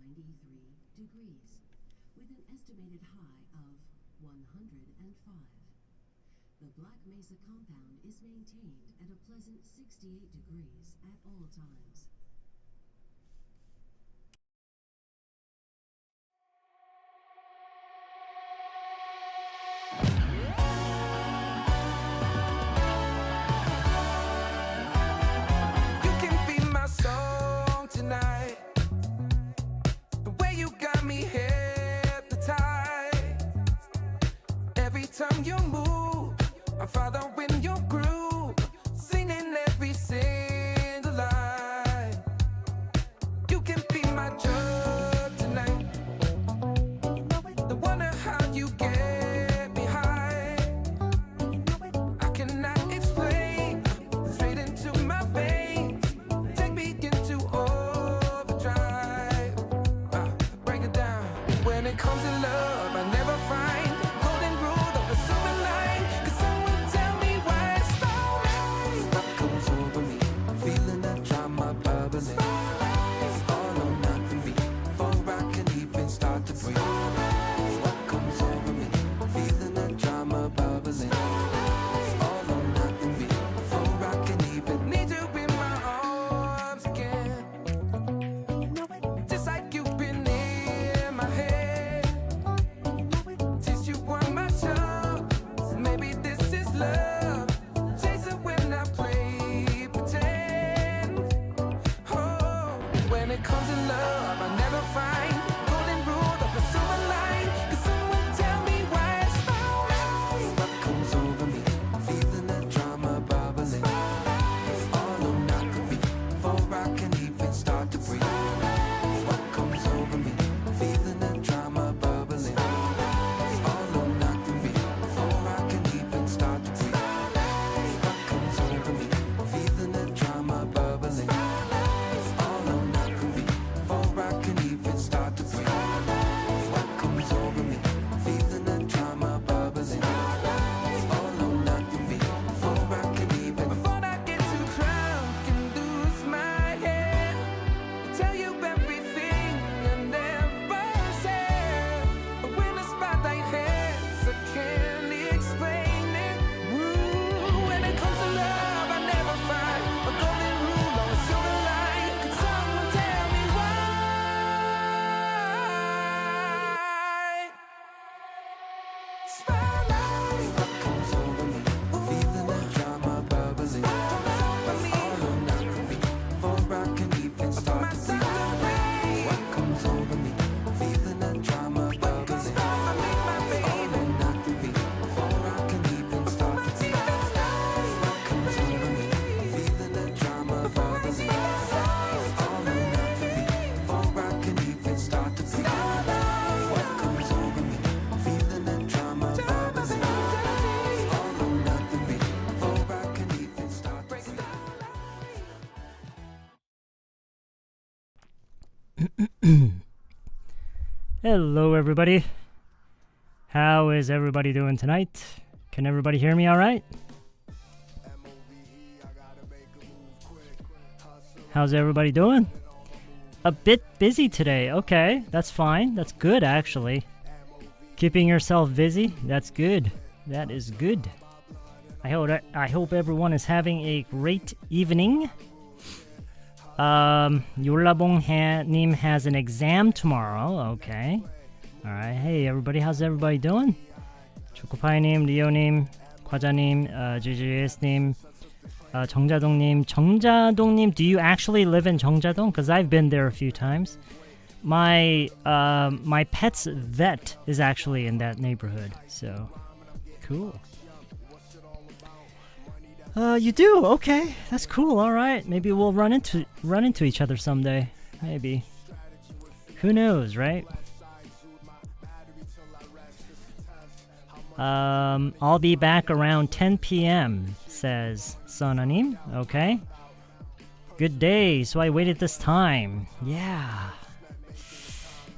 93 degrees, with an estimated high of 105. The Black Mesa compound is maintained at a pleasant 68 degrees at all times. You can be my song tonight. The way you got me hypnotized. Every time you move, I'm following your groove, singing every single line. You can be my drug tonight. I wonder how you get me high. I cannot explain, straight into my veins, take me into overdrive. Break it down. When it comes to love, I never find the golden rule of the silver line. Could someone tell me why it's so right? What comes over me, feeling that drama bubbling. It's all or nothing me, before I can even start to breathe. What comes over me, feeling that drama bubbling. It's all or nothing me, before I can even need you in my arms again. Just like you've been in my head, since you on my tongue. Maybe this is love, chase it when I play pretend. Oh, when it comes to love, I never find golden rule of the silver line. Could someone tell me why it's so right? What comes over me, feeling that drama bubbling. It's all or nothing me, before I can even start to breathe. What comes over me, feeling that drama bubbling. It's all or nothing me, before I can even start to breathe. What comes over me, feeling that drama bubbling. It's all or nothing me, before I can even start to breathe. What comes over me, feeling that drama bubbling. It's all or nothing me, before I can even. Before I get too drunk and lose my head, tell you everything and never said. When the spotlight hits, I can't explain it. Ooh, when it comes to love, I never find a golden rule or a silver line. Could someone tell me why? Spotlight, what comes over me, feeling that drama bubbling. All or nothing me, before I can even start to breathe. What comes over me, feeling that drama bubbling. All or nothing me, before I can even start to breathe. What comes over me, feeling that drama bubbling. All or nothing me, before I can even start to breathe. What comes over me, feeling that drama bubbling. All or nothing me, before I can even start to breathe. Hello, everybody. How is everybody doing tonight? Can everybody hear me all right? How's everybody doing? A bit busy today. Okay, that's fine. That's good, actually. Keeping yourself busy, that's good. That is good. I hope everyone is having a great evening. 님 has an exam tomorrow. Okay. Alright. Hey, everybody. How's everybody doing? 초코파이님, 리오님, 과자님, GGS님, 정자동님, do you actually live in 정자동? Because I've been there a few times. My pet's vet is actually in that neighborhood. So, cool. You do? Okay, that's cool. All right, maybe we'll run into each other someday. Maybe. Who knows, right? I'll be back around 10 p.m. says Sonanim. Okay. Good day. So I waited this time. Yeah.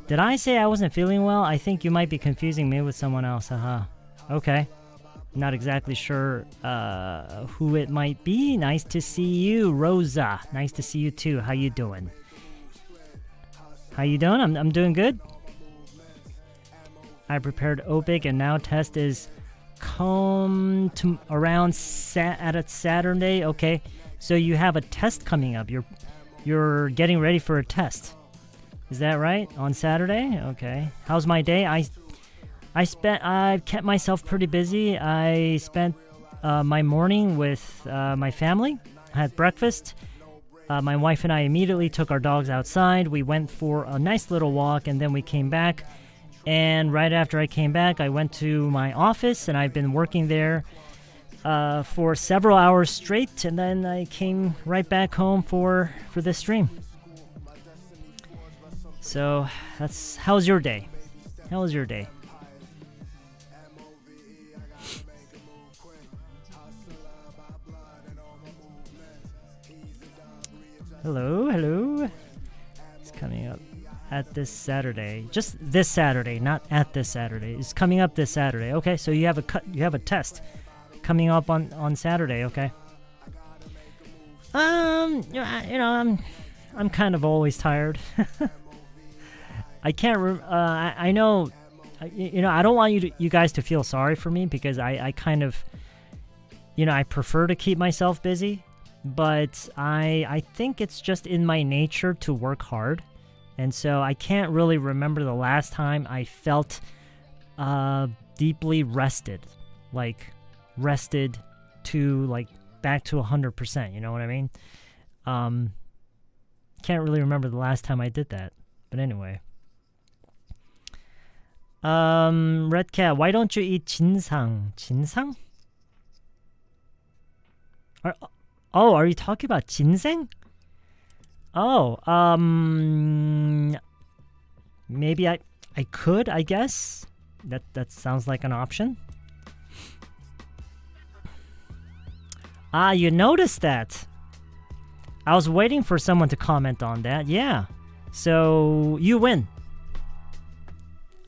Did I say I wasn't feeling well? I think you might be confusing me with someone else. Haha. Okay. Not exactly sure who it might be. Nice to see you, Rosa. Nice to see you too. How you doing? How you doing? I'm doing good. I prepared OPIC and now test is come to around at a Saturday. Okay, so you have a test coming up. You're getting ready for a test. Is that right? On Saturday? Okay. How's my day? I've kept myself pretty busy. I spent my morning with my family. I had breakfast. My wife and I immediately took our dogs outside. We went for a nice little walk, and then we came back. And right after I came back, I went to my office, and I've been working there for several hours straight. And then I came right back home for this stream. So how's your day? How was your day? Hello. It's coming up at this Saturday. Just this Saturday, not at this Saturday. It's coming up this Saturday. Okay, so you have a test coming up on Saturday. Okay. I'm kind of always tired. I can't. I know. I don't want you guys to feel sorry for me because I kind of, I prefer to keep myself busy, but I think it's just in my nature to work hard, and so I can't really remember the last time I felt deeply rested, like rested to like back to 100%. You know what I mean? Can't really remember the last time I did that, but anyway. Red Cat, why don't you eat jinsang? Jinsang? Are you talking about ginseng? Oh, maybe I could, I guess. That sounds like an option. You noticed that. I was waiting for someone to comment on that. Yeah. So you win.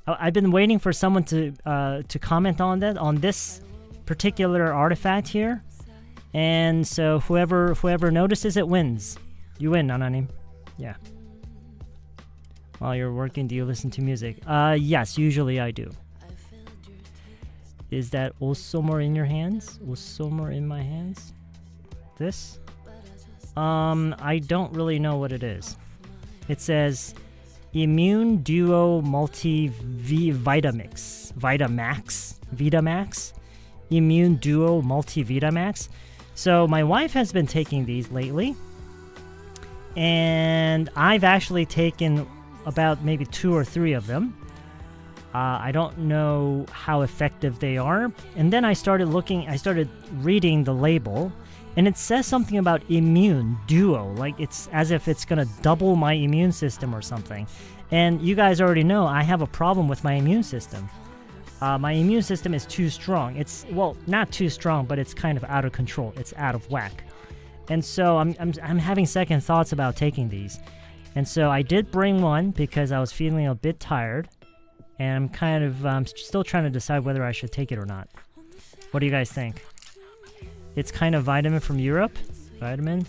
I've been waiting for someone to comment on that, on this particular artifact here, and so whoever notices it wins. You win, Nananim. Yeah. While you're working, do you listen to music? Yes, usually I do. Is that Osomor in your hands? Osomor in my hands? This? I don't really know what it is. It says Immune Duo Multi Vitamix. Vitamax. Immune Duo Multi Vitamax. So my wife has been taking these lately, and I've actually taken about maybe 2 or 3 of them. I don't know how effective they are. And then I started reading the label, and it says something about immune duo, like it's as if it's gonna double my immune system or something. And you guys already know I have a problem with my immune system. My immune system is too strong. It's, well, not too strong, but it's kind of out of control. It's out of whack. And so I'm having second thoughts about taking these. And so I did bring one because I was feeling a bit tired, and I'm kind of still trying to decide whether I should take it or not. What do you guys think? It's kind of vitamin from Europe. Vitamin.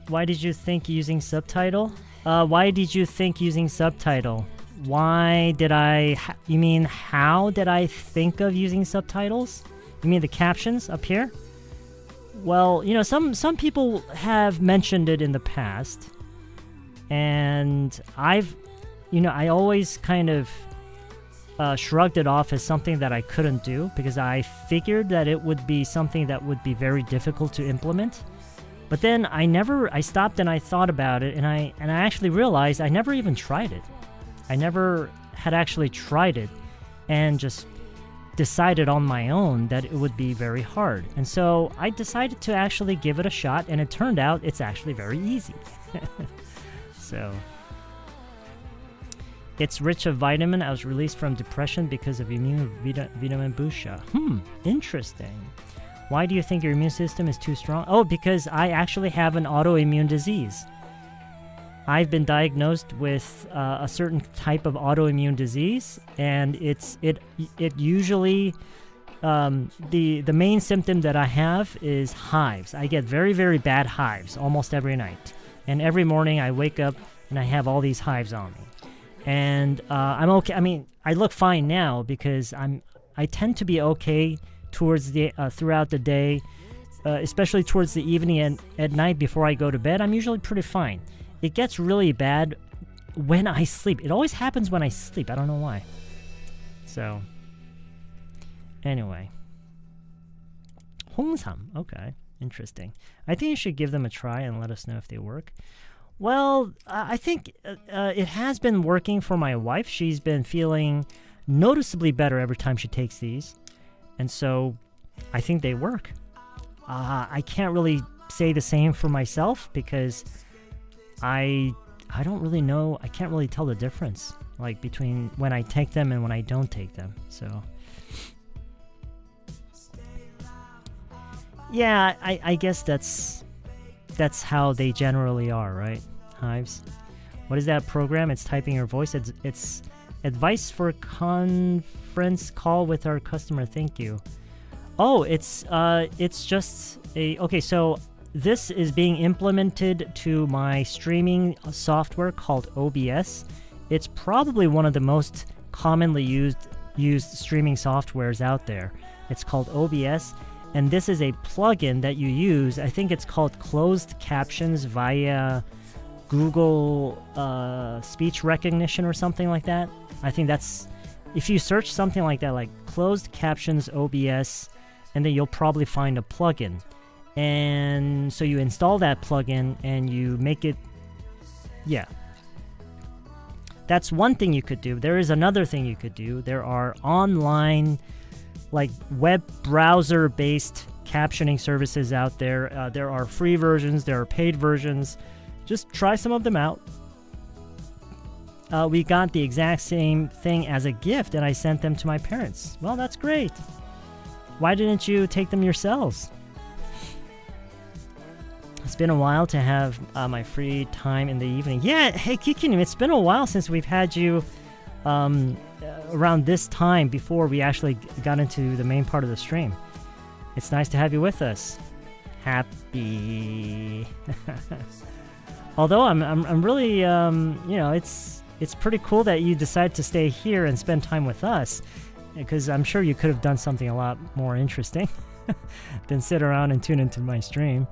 Why did you think using subtitle? Why did you think using subtitle? Why did you mean how did I think of using subtitles? You mean the captions up here? Well, some people have mentioned it in the past, and I always kind of shrugged it off as something that I couldn't do because I figured that it would be something that would be very difficult to implement. But then I stopped and I thought about it, and I actually realized I never even tried it. I never had actually tried it and just decided on my own that it would be very hard. And so I decided to actually give it a shot, and it turned out it's actually very easy. So it's rich of vitamin. I was released from depression because of immune vitamin busha. Interesting. Why do you think your immune system is too strong? Oh, because I actually have an autoimmune disease. I've been diagnosed with a certain type of autoimmune disease, and it usually the main symptom that I have is hives. I get very, very bad hives almost every night. And every morning I wake up and I have all these hives on me. And I'm okay. I mean, I look fine now because I tend to be okay towards the throughout the day, especially towards the evening and at night before I go to bed. I'm usually pretty fine. It gets really bad when I sleep. It always happens when I sleep. I don't know why. So, anyway. 홍삼. Okay. Interesting. I think you should give them a try and let us know if they work. Well, I think it has been working for my wife. She's been feeling noticeably better every time she takes these. And so I think they work. I can't really say the same for myself because I don't really know. I can't really tell the difference like between when I take them and when I don't take them. So yeah, I guess that's how they generally are, right? Hives. What is that program? It's typing your voice. It's advice for conference call with our customer. Thank you. Oh, it's just a okay. So this is being implemented to my streaming software called OBS. It's probably one of the most commonly used streaming softwares out there. It's called OBS. And this is a plugin that you use. I think it's called closed captions via Google speech recognition or something like that. I think that's, if you search something like that, like closed captions OBS, and then you'll probably find a plugin. And so you install that plugin and you make it, yeah. That's one thing you could do. There is another thing you could do. There are online like web browser based captioning services out there. There are free versions, there are paid versions. Just try some of them out. We got the exact same thing as a gift and I sent them to my parents. Well, that's great. Why didn't you take them yourselves? It's been a while to have my free time in the evening. Yeah, hey Kikinim, it's been a while since we've had you around this time before we actually got into the main part of the stream. It's nice to have you with us. Happy. Although I'm really it's pretty cool that you decided to stay here and spend time with us, because I'm sure you could have done something a lot more interesting than sit around and tune into my stream.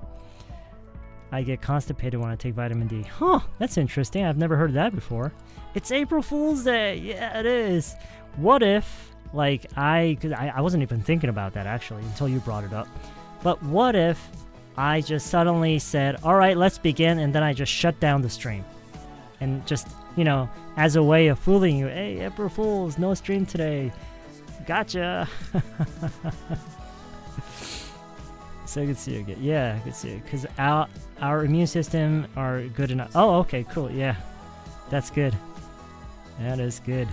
I get constipated when I take vitamin D. Huh, that's interesting. I've never heard of that before. It's April Fool's Day. Yeah, it is. What if, like, because I wasn't even thinking about that, actually, until you brought it up. But what if I just suddenly said, all right, let's begin, and then I just shut down the stream. And just, as a way of fooling you, hey, April Fools, no stream today. Gotcha. So good to see you again. Yeah, good to see you. Because our immune system are good enough. Oh, okay, cool. Yeah, that's good. That is good.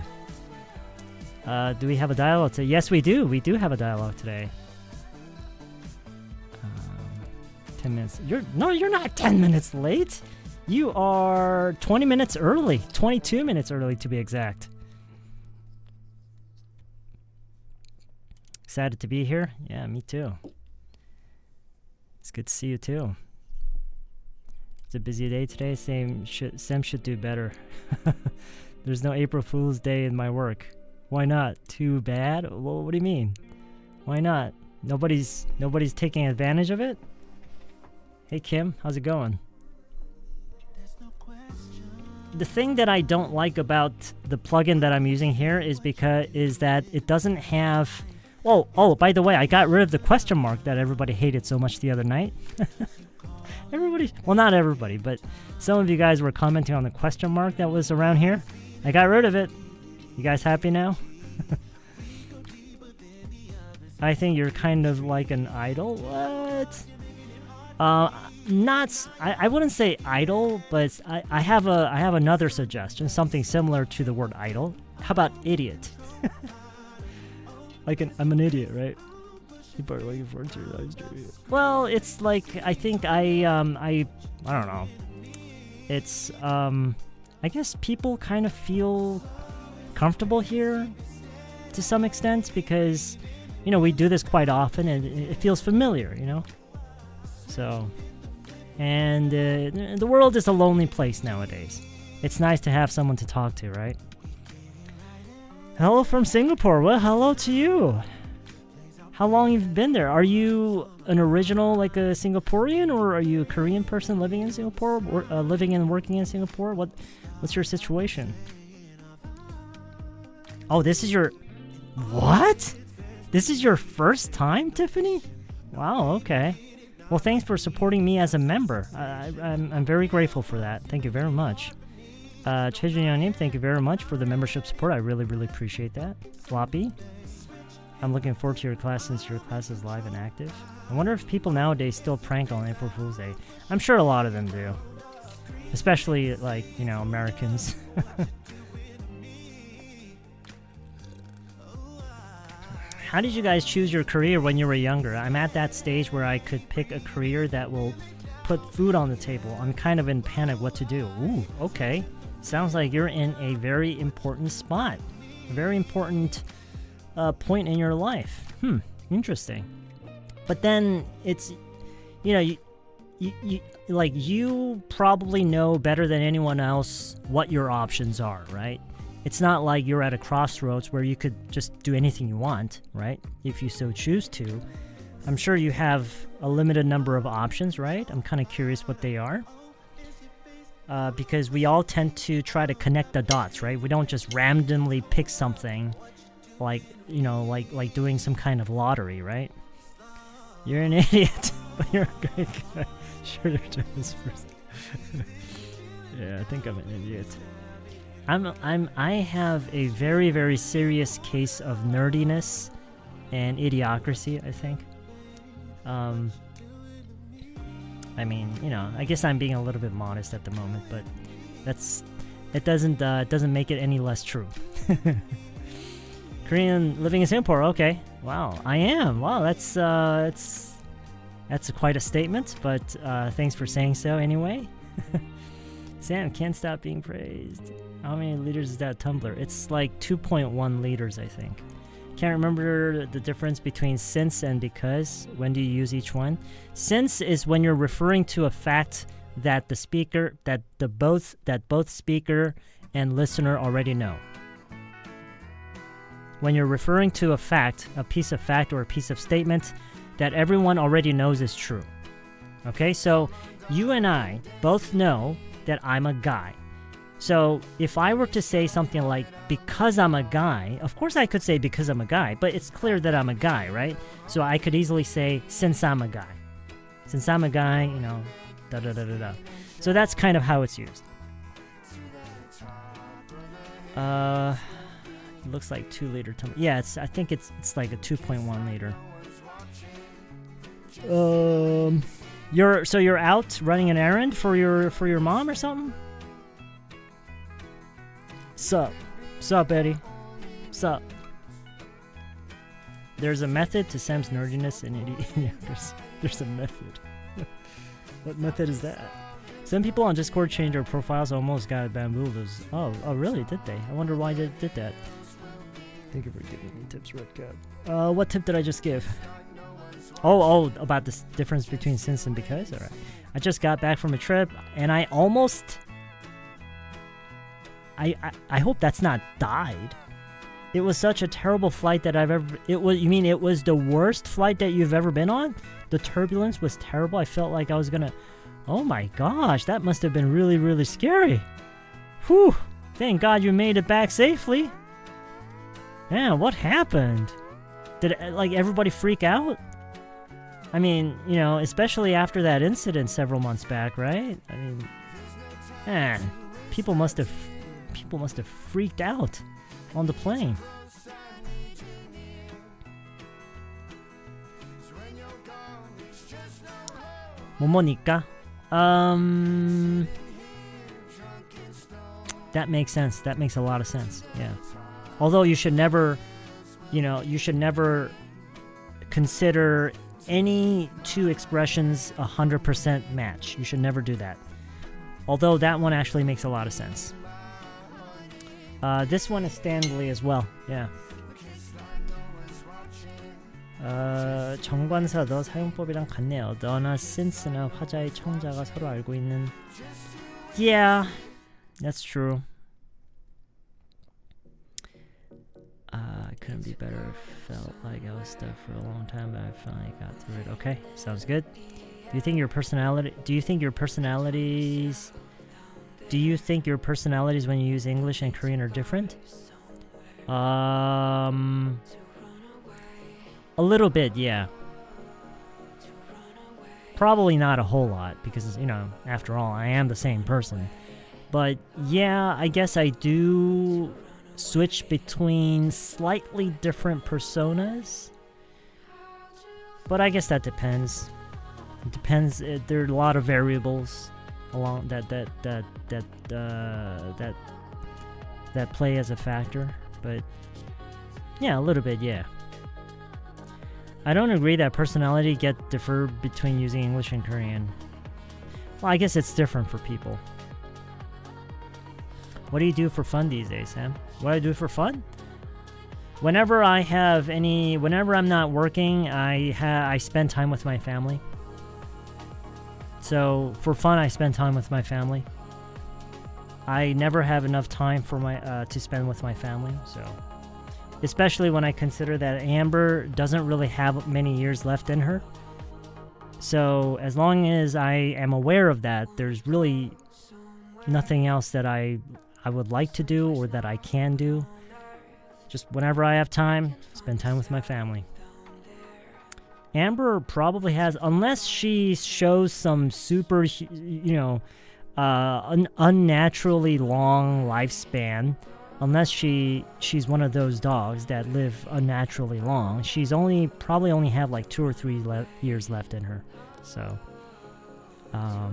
Do we have a dialogue today? Yes, we do. We do have a dialogue today. 10 minutes. You're not 10 minutes late. You are 20 minutes early. 22 minutes early, to be exact. Excited to be here? Yeah, me too. It's good to see you too. It's a busy day today. Sem should do better. There's no April Fool's Day in my work. Why not? Too bad? Well, what do you mean? Why not? Nobody's taking advantage of it? Hey Kim, how's it going? The thing that I don't like about the plugin that I'm using here is that it doesn't have. Oh, by the way, I got rid of the question mark that everybody hated so much the other night. Everybody, well, not everybody, but some of you guys were commenting on the question mark that was around here. I got rid of it. You guys happy now? I think you're kind of like an idol. What? I wouldn't say idol, but I have another suggestion, something similar to the word idol. How about idiot? I'm an idiot, right? People are looking forward to your live stream. Well, it's like I think I don't know. It's I guess people kind of feel comfortable here to some extent because we do this quite often and it feels familiar, So And the world is a lonely place nowadays. It's nice to have someone to talk to, right? Hello from Singapore. Well, hello to you. How long you've been there? Are you an original, like a Singaporean, or are you a Korean person living in Singapore, or living and working in Singapore? What's your situation? Oh, this is your... What? This is your first time, Tiffany? Wow, okay. Well, thanks for supporting me as a member. I'm very grateful for that. Thank you very much. Chejun, thank you very much for the membership support. I really, really appreciate that. Floppy, I'm looking forward to your class since your class is live and active. I wonder if people nowadays still prank on April Fool's Day. I'm sure a lot of them do. Especially, like, you know, Americans. How did you guys choose your career when you were younger? I'm at that stage where I could pick a career that will put food on the table. I'm kind of in panic what to do. Ooh, okay. Sounds like you're in a very important spot. A very important point in your life. Interesting. But then it's, you know, you probably know better than anyone else what your options are, right? It's not like you're at a crossroads where you could just do anything you want, right? If you so choose to. I'm sure you have a limited number of options, right? I'm kind of curious what they are. Because we all tend to try to connect the dots, right? We don't just randomly pick something like, you know, like doing some kind of lottery, right? You're an idiot, but you're a great guy. Sure, you're doing this first. Yeah, I think I'm an idiot. I have a very, very serious case of nerdiness and idiocracy, I think. I mean, you know, I guess I'm being a little bit modest at the moment, but it doesn't make it any less true. Korean living in Singapore, okay. Wow, I am. Wow, that's quite a statement, but thanks for saying so anyway. Sam, can't stop being praised. How many liters is that tumbler? It's like 2.1 liters, I think. Can't remember the difference between since and because. When do you use each one? Since is when you're referring to a fact that both speaker and listener already know. When you're referring to a fact, a piece of fact or a piece of statement that everyone already knows is true. Okay, so you and I both know that I'm a guy. So if I were to say something like, because I'm a guy, of course I could say because I'm a guy, but it's clear that I'm a guy, right? So I could easily say, since I'm a guy. Since I'm a guy, you know, da-da-da-da-da. So that's kind of how it's used. It looks like 2 liter tumbler. Yeah, I think it's like a 2.1 liter. You're out running an errand for your mom or something? Sup, Eddie? Sup? There's a method to Sam's nerdiness and idiocracy. There's a method. What method is that? Some people on Discord changed their profiles, almost got bamboozled. Oh, really? Did they? I wonder why they did that. Thank you for giving me tips, Red Cap. What tip did I just give? Oh, about this difference between since and because? Alright. I just got back from a trip, and I almost... I hope that's not died. It was such a terrible flight that I've ever... It was the worst flight that you've ever been on? The turbulence was terrible. I felt like I was gonna... Oh my gosh, that must have been really, really scary. Whew. Thank God you made it back safely. Man, what happened? Did everybody freak out? I mean, you know, especially after that incident several months back, right? I mean, man, people must have freaked out on the plane. 뭐뭐니까? That makes sense. That makes a lot of sense. Yeah. Although you should never consider any two expressions 100% match. You should never do that. Although that one actually makes a lot of sense. This one is Stanley as well. Yeah. 정관사 너 사용법이랑 같네요. 너나 since나 화자의 청자가 서로 알고 있는. Yeah, that's true. Couldn't be better. Felt like I was stuck for a long time, but I finally got through it. Okay, sounds good. Do you think your personalities when you use English and Korean are different? A little bit, yeah. Probably not a whole lot because, you know, after all, I am the same person. But yeah, I guess I do switch between slightly different personas. But I guess that depends. It depends. There are a lot of variables along that play as a factor. But yeah, a little bit, yeah. I don't agree that personality get differ between using English and Korean. Well, I guess it's different for people. What do you do for fun these days, Sam? What do I do for fun? Whenever I'm not working, I spend time with my family. So for fun, I spend time with my family. I never have enough time for to spend with my family. So, especially when I consider that Amber doesn't really have many years left in her. So as long as I am aware of that, there's really nothing else that I would like to do or that I can do. Just whenever I have time, spend time with my family. Amber probably has, unless she shows some super, unnaturally long lifespan, unless she's one of those dogs that live unnaturally long, she's probably only have like 2 or 3 years left in her. So, I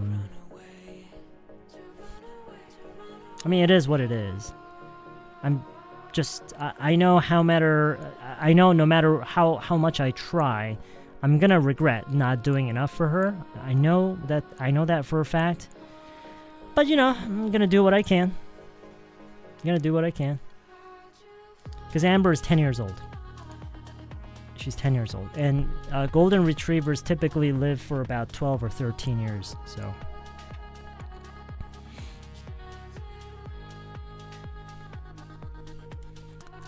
mean, it is what it is. I know no matter how much I try, I'm gonna regret not doing enough for her. I know that for a fact. But I'm gonna do what I can. Because Amber is 10 years old. She's 10 years old. And golden retrievers typically live for about 12 or 13 years. So.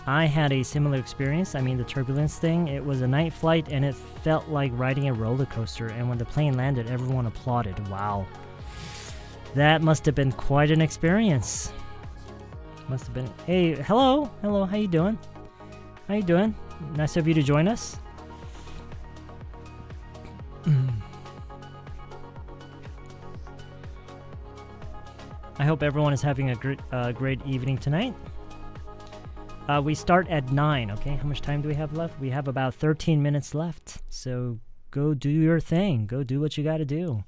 I had a similar experience. I mean, the turbulence thing. It was a night flight and it felt like riding a roller coaster. And when the plane landed, everyone applauded. Wow. That must have been quite an experience. Must have been. Hey, hello. How you doing? Nice of you to join us. I hope everyone is having a great evening tonight. We start at 9, okay? How much time do we have left? We have about 13 minutes left. So go do your thing. Go do what you gotta do.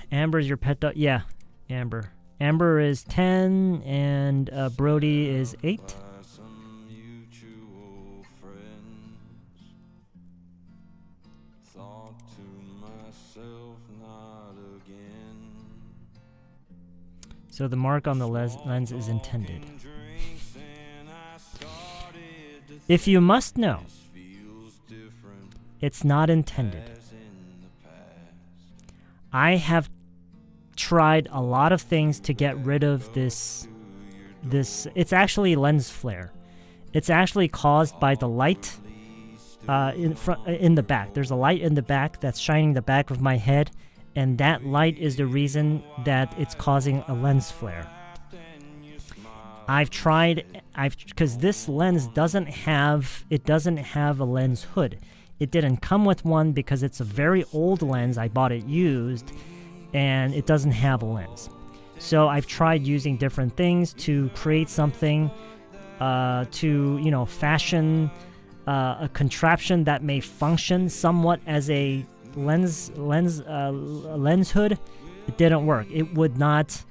Amber's your pet dog? Yeah, Amber. Amber is 10 and Brody is 8. So the mark on the lens is intended. If you must know, it's not intended. I have tried a lot of things to get rid of this. It's actually lens flare. It's actually caused by the light in the back. There's a light in the back that's shining the back of my head. And that light is the reason that it's causing a lens flare. Because this lens doesn't have a lens hood. It didn't come with one because it's a very old lens. I bought it used, and it doesn't have a lens. So I've tried using different things to create something, to fashion a contraption that may function somewhat as a lens hood. It didn't work. It would not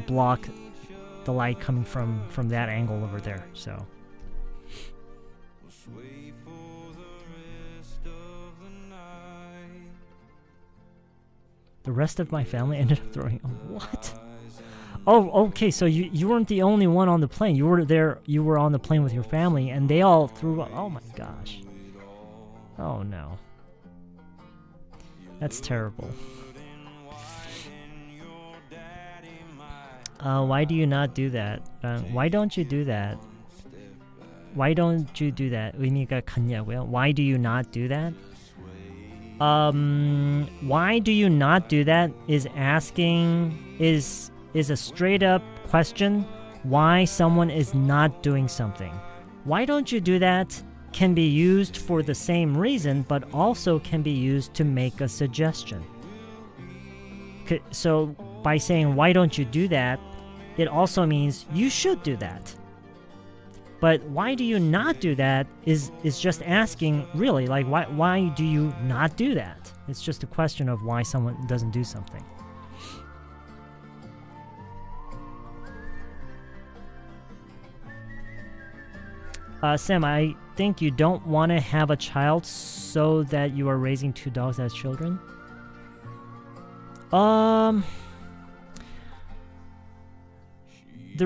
block the light coming from that angle over there. So the rest of my family ended up throwing what? Oh, okay. So you weren't the only one on the plane. You were there. You were on the plane with your family, and they all threw up. Oh my gosh. Oh no. That's terrible. Why do you not do that? Why don't you do that? Why don't you do that? 의미가 같냐고요? Why do you not do that? Why do you not do that is a straight up question why someone is not doing something. Why don't you do that can be used for the same reason, but also can be used to make a suggestion. So by saying why don't you do that, it also means you should do that. But why do you not do that is just asking, really, like why do you not do that? It's just a question of why someone doesn't do something. Sam, I think you don't want to have a child so that you are raising 2 dogs as children. The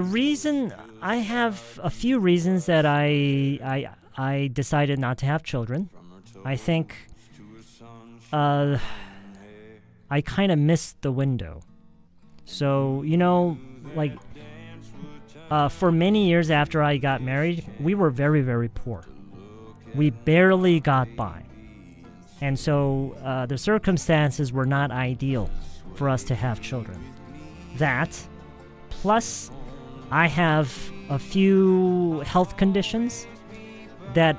reason, I have a few reasons that I decided not to have children. I think I kind of missed the window. So, like for many years after I got married, we were very, very poor. We barely got by. And so the circumstances were not ideal for us to have children. That, plus I have a few health conditions that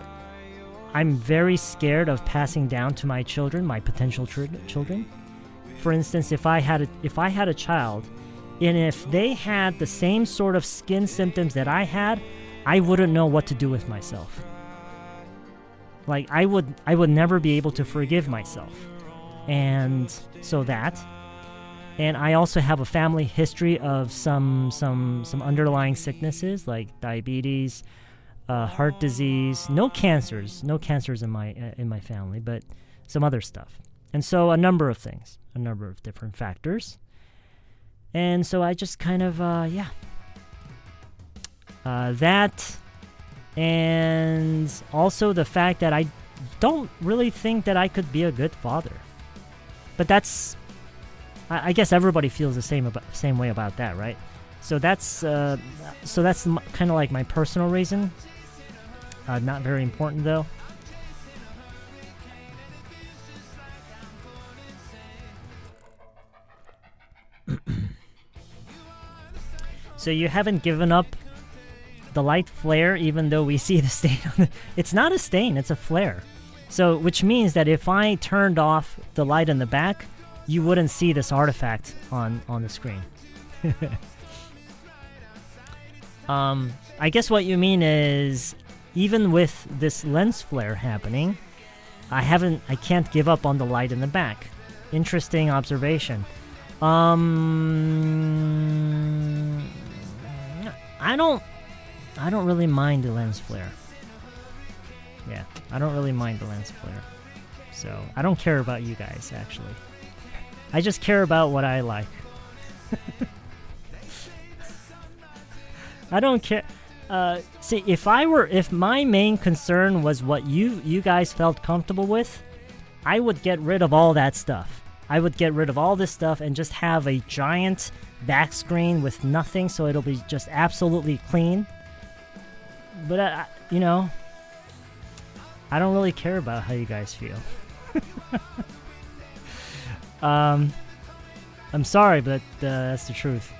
I'm very scared of passing down to my children, my potential children. For instance, if I had a child, and if they had the same sort of skin symptoms that I had, I wouldn't know what to do with myself. Like I would never be able to forgive myself. And so that. And I also have a family history of some underlying sicknesses like diabetes, heart disease, no cancers in my family, but some other stuff. And so a number of things, a number of different factors. And so I just kind of that, and also the fact that I don't really think that I could be a good father. But that's, I guess everybody feels the same way about that, right? So that's kind of like my personal reason. Not very important though. So you haven't given up the light flare even though we see the stain on the... It's not a stain, it's a flare. So, which means that if I turned off the light in the back, you wouldn't see this artifact on the screen. I guess what you mean is, even with this lens flare happening, I can't give up on the light in the back. Interesting observation. I don't really mind the lens flare. Yeah, I don't really mind the lens flare. So, I don't care about you guys, actually. I just care about what I like. I don't care. See, if my main concern was what you guys felt comfortable with, I would get rid of all that stuff. I would get rid of all this stuff and just have a giant back screen with nothing, so it'll be just absolutely clean. But I don't really care about how you guys feel. I'm sorry, but that's the truth.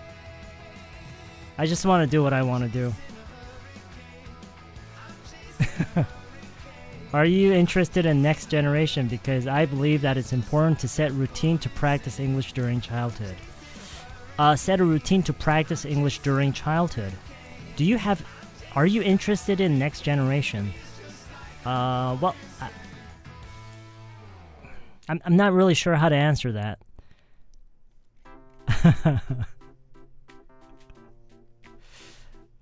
I just want to do what I want to do. Are you interested in next generation? Because I believe that it's important to set routine to practice English during childhood. Set a routine to practice English during childhood. Are you interested in next generation? Well, I'm not really sure how to answer that.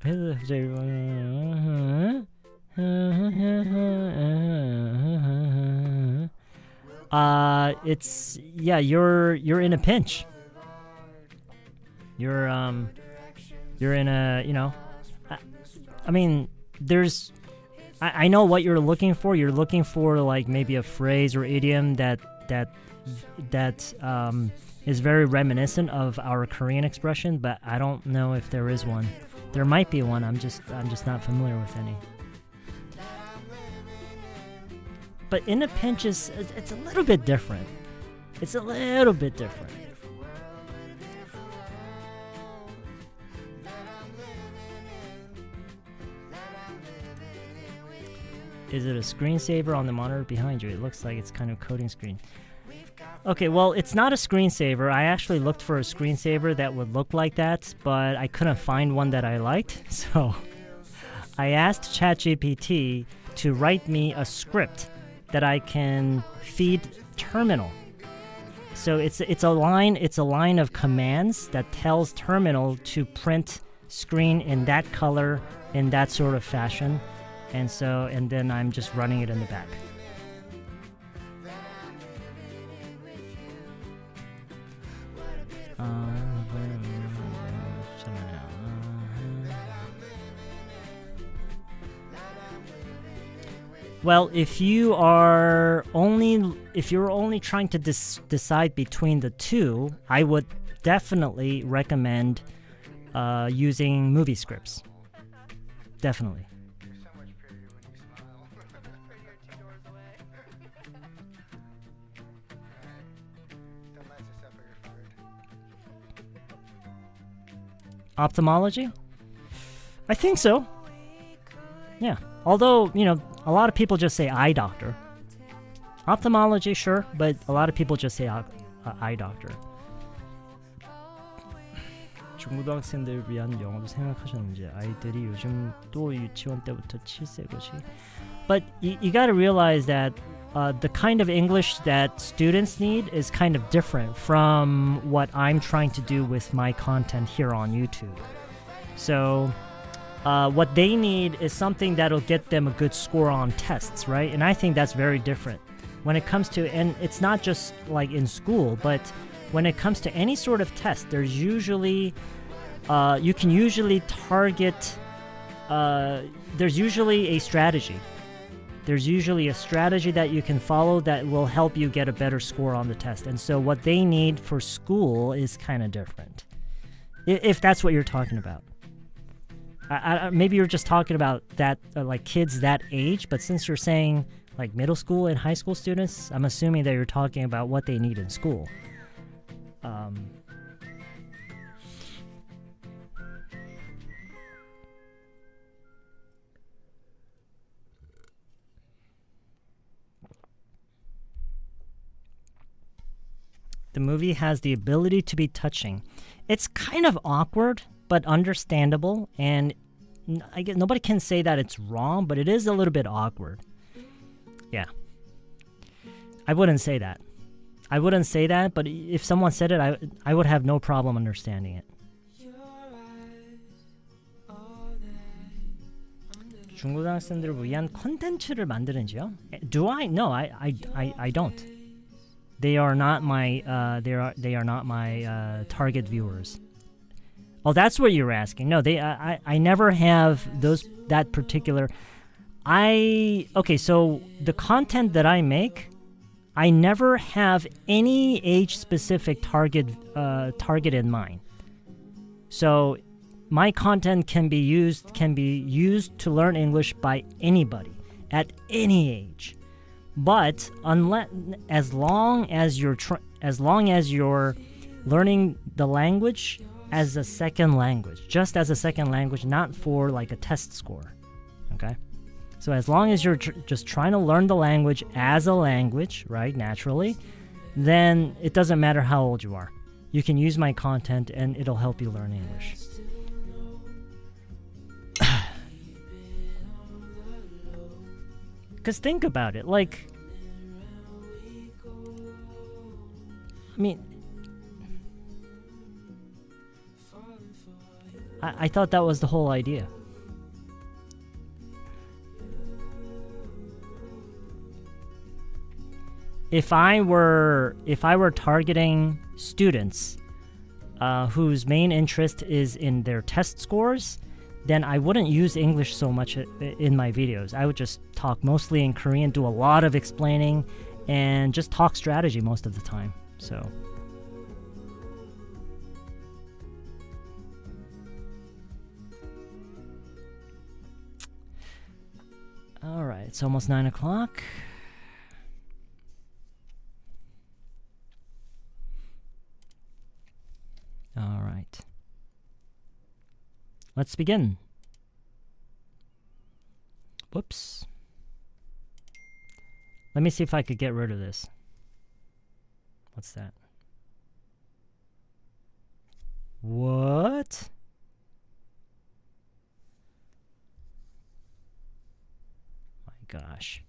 You're in a pinch. you're in a, I mean, there's, I know what you're looking for. You're looking for like maybe a phrase or idiom that is very reminiscent of our Korean expression, but I don't know if there is one. There might be one. I'm just not familiar with any. But in a pinch it's a little bit different. It's a little bit different. Is it a screensaver on the monitor behind you? It looks like it's kind of coding screen. Okay, well, it's not a screensaver. I actually looked for a screensaver that would look like that, but I couldn't find one that I liked. So I asked ChatGPT to write me a script that I can feed Terminal. So it's a line of commands that tells Terminal to print screen in that color, in that sort of fashion. And then I'm just running it in the back. Well, if you're only trying to decide between the two, I would definitely recommend using movie scripts. Definitely. Ophthalmology? I think so. Yeah. Although, a lot of people just say eye doctor. Ophthalmology, sure, but a lot of people just say eye doctor. 중고등학생들을 위한 영어도 생각하셨는지 아이들이 요즘 또 유치원 때부터 7세고시. But you got to realize that the kind of English that students need is kind of different from what I'm trying to do with my content here on YouTube. So what they need is something that'll get them a good score on tests, right? And I think that's very different. When it comes to, and it's not just like in school, but when it comes to any sort of test, there's usually, you can usually target, there's usually a strategy. There's usually a strategy that you can follow that will help you get a better score on the test. And so what they need for school is kind of different. If that's what you're talking about. Maybe you're just talking about that, like kids that age, but since you're saying like middle school and high school students, I'm assuming that you're talking about what they need in school. The movie has the ability to be touching. It's kind of awkward, but understandable, and I guess nobody can say that it's wrong, but it is a little bit awkward. Yeah. I wouldn't say that. But if someone said it, I would have no problem understanding it. 중고등학생들을 위한 콘텐츠를 만드는지요? Do I? No, I don't. They are not my they are not my target viewers. Oh, that's what you're asking. No, I never have that particular. Okay, so the content that I make, I never have any age-specific target in mind. So my content can be used to learn English by anybody at any age. But as long as you're learning the language as a second language, just as a second language, not for like a test score, okay? So as long as you're just trying to learn the language as a language, right, naturally, then it doesn't matter how old you are. You can use my content and it'll help you learn English. Because think about it, like, I mean, I thought that was the whole idea. If I were targeting students whose main interest is in their test scores, then I wouldn't use English so much in my videos. I would just talk mostly in Korean, do a lot of explaining, and just talk strategy most of the time. So all right, it's almost 9 o'clock. All right. Let's begin. Whoops. Let me see if I could get rid of this. What's that? What? My gosh.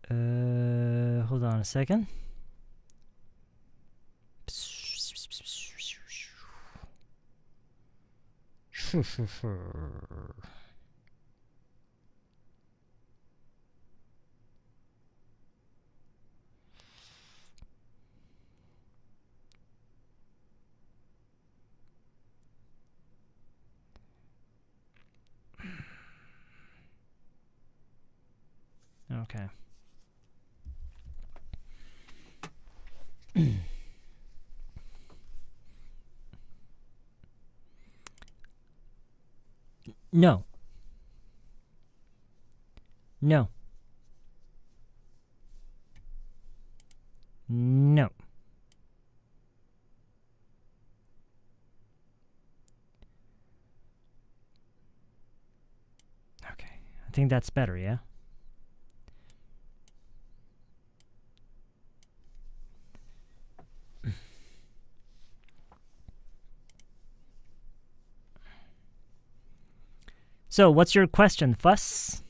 Hold on a second. Okay. No. No. No. Okay. I think that's better, yeah? So, what's your question, Fuss?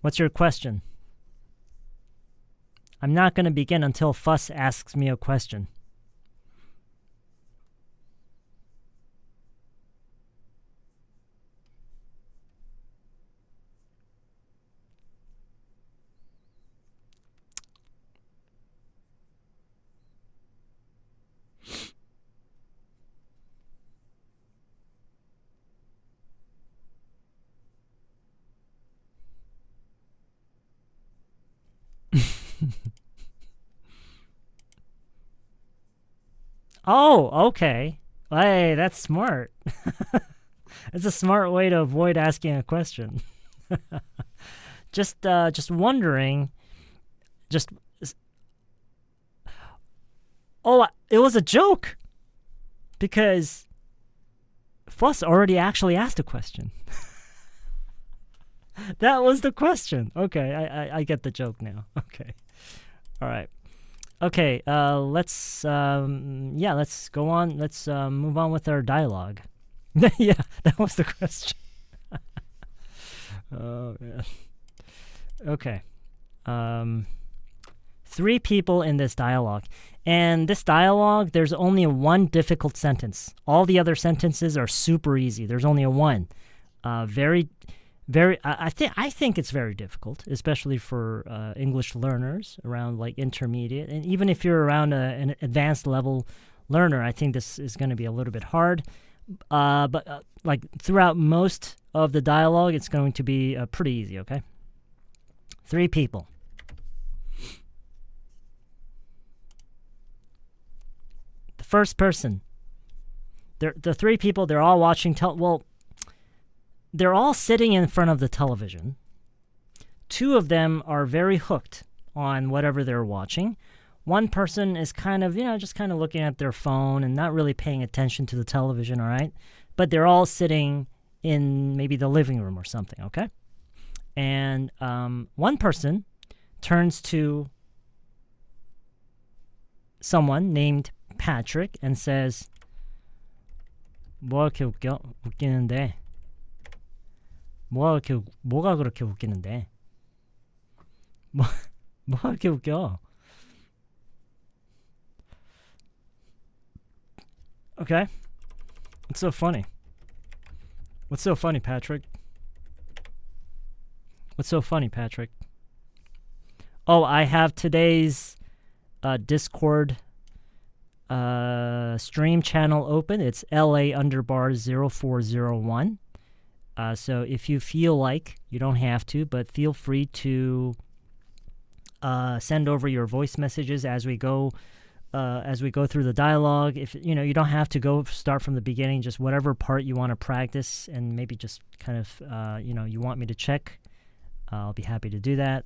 What's your question? I'm not going to begin until Fuss asks me a question. Oh, okay. Hey, that's smart. It's a smart way to avoid asking a question. Just wondering. Oh, it was a joke. Because Fuss already actually asked a question. That was the question. Okay, I get the joke now. Okay. All right. Okay, let's go on. Let's move on with our dialogue. Yeah, that was the question. Oh, man. Okay. 3 people in this dialogue. And this dialogue, there's only one difficult sentence. All the other sentences are super easy. There's only one. I think it's very difficult, especially for English learners around like intermediate, and even if you're around an advanced level learner, I think this is going to be a little bit hard. But like throughout most of the dialogue, it's going to be pretty easy. Okay, 3 people. The first person. The 3 people. They're all watching. They're all sitting in front of the television. 2 of them are very hooked on whatever they're watching. One person is kind of, just kind of looking at their phone and not really paying attention to the television, all right? But they're all sitting in maybe the living room or something, okay? And one person turns to someone named Patrick and says, 뭐가 그렇게 웃기는데? 뭐가 그렇게 웃기는데? 뭐가 그렇게 웃겨? Okay. What's so funny? What's so funny, Patrick? What's so funny, Patrick? Oh, I have today's Discord stream channel open. It's LA_0401. So if you feel like, you don't have to, but feel free to send over your voice messages as we go through the dialogue. If you don't have to start from the beginning, just whatever part you want to practice and maybe just kind of you want me to check, I'll be happy to do that.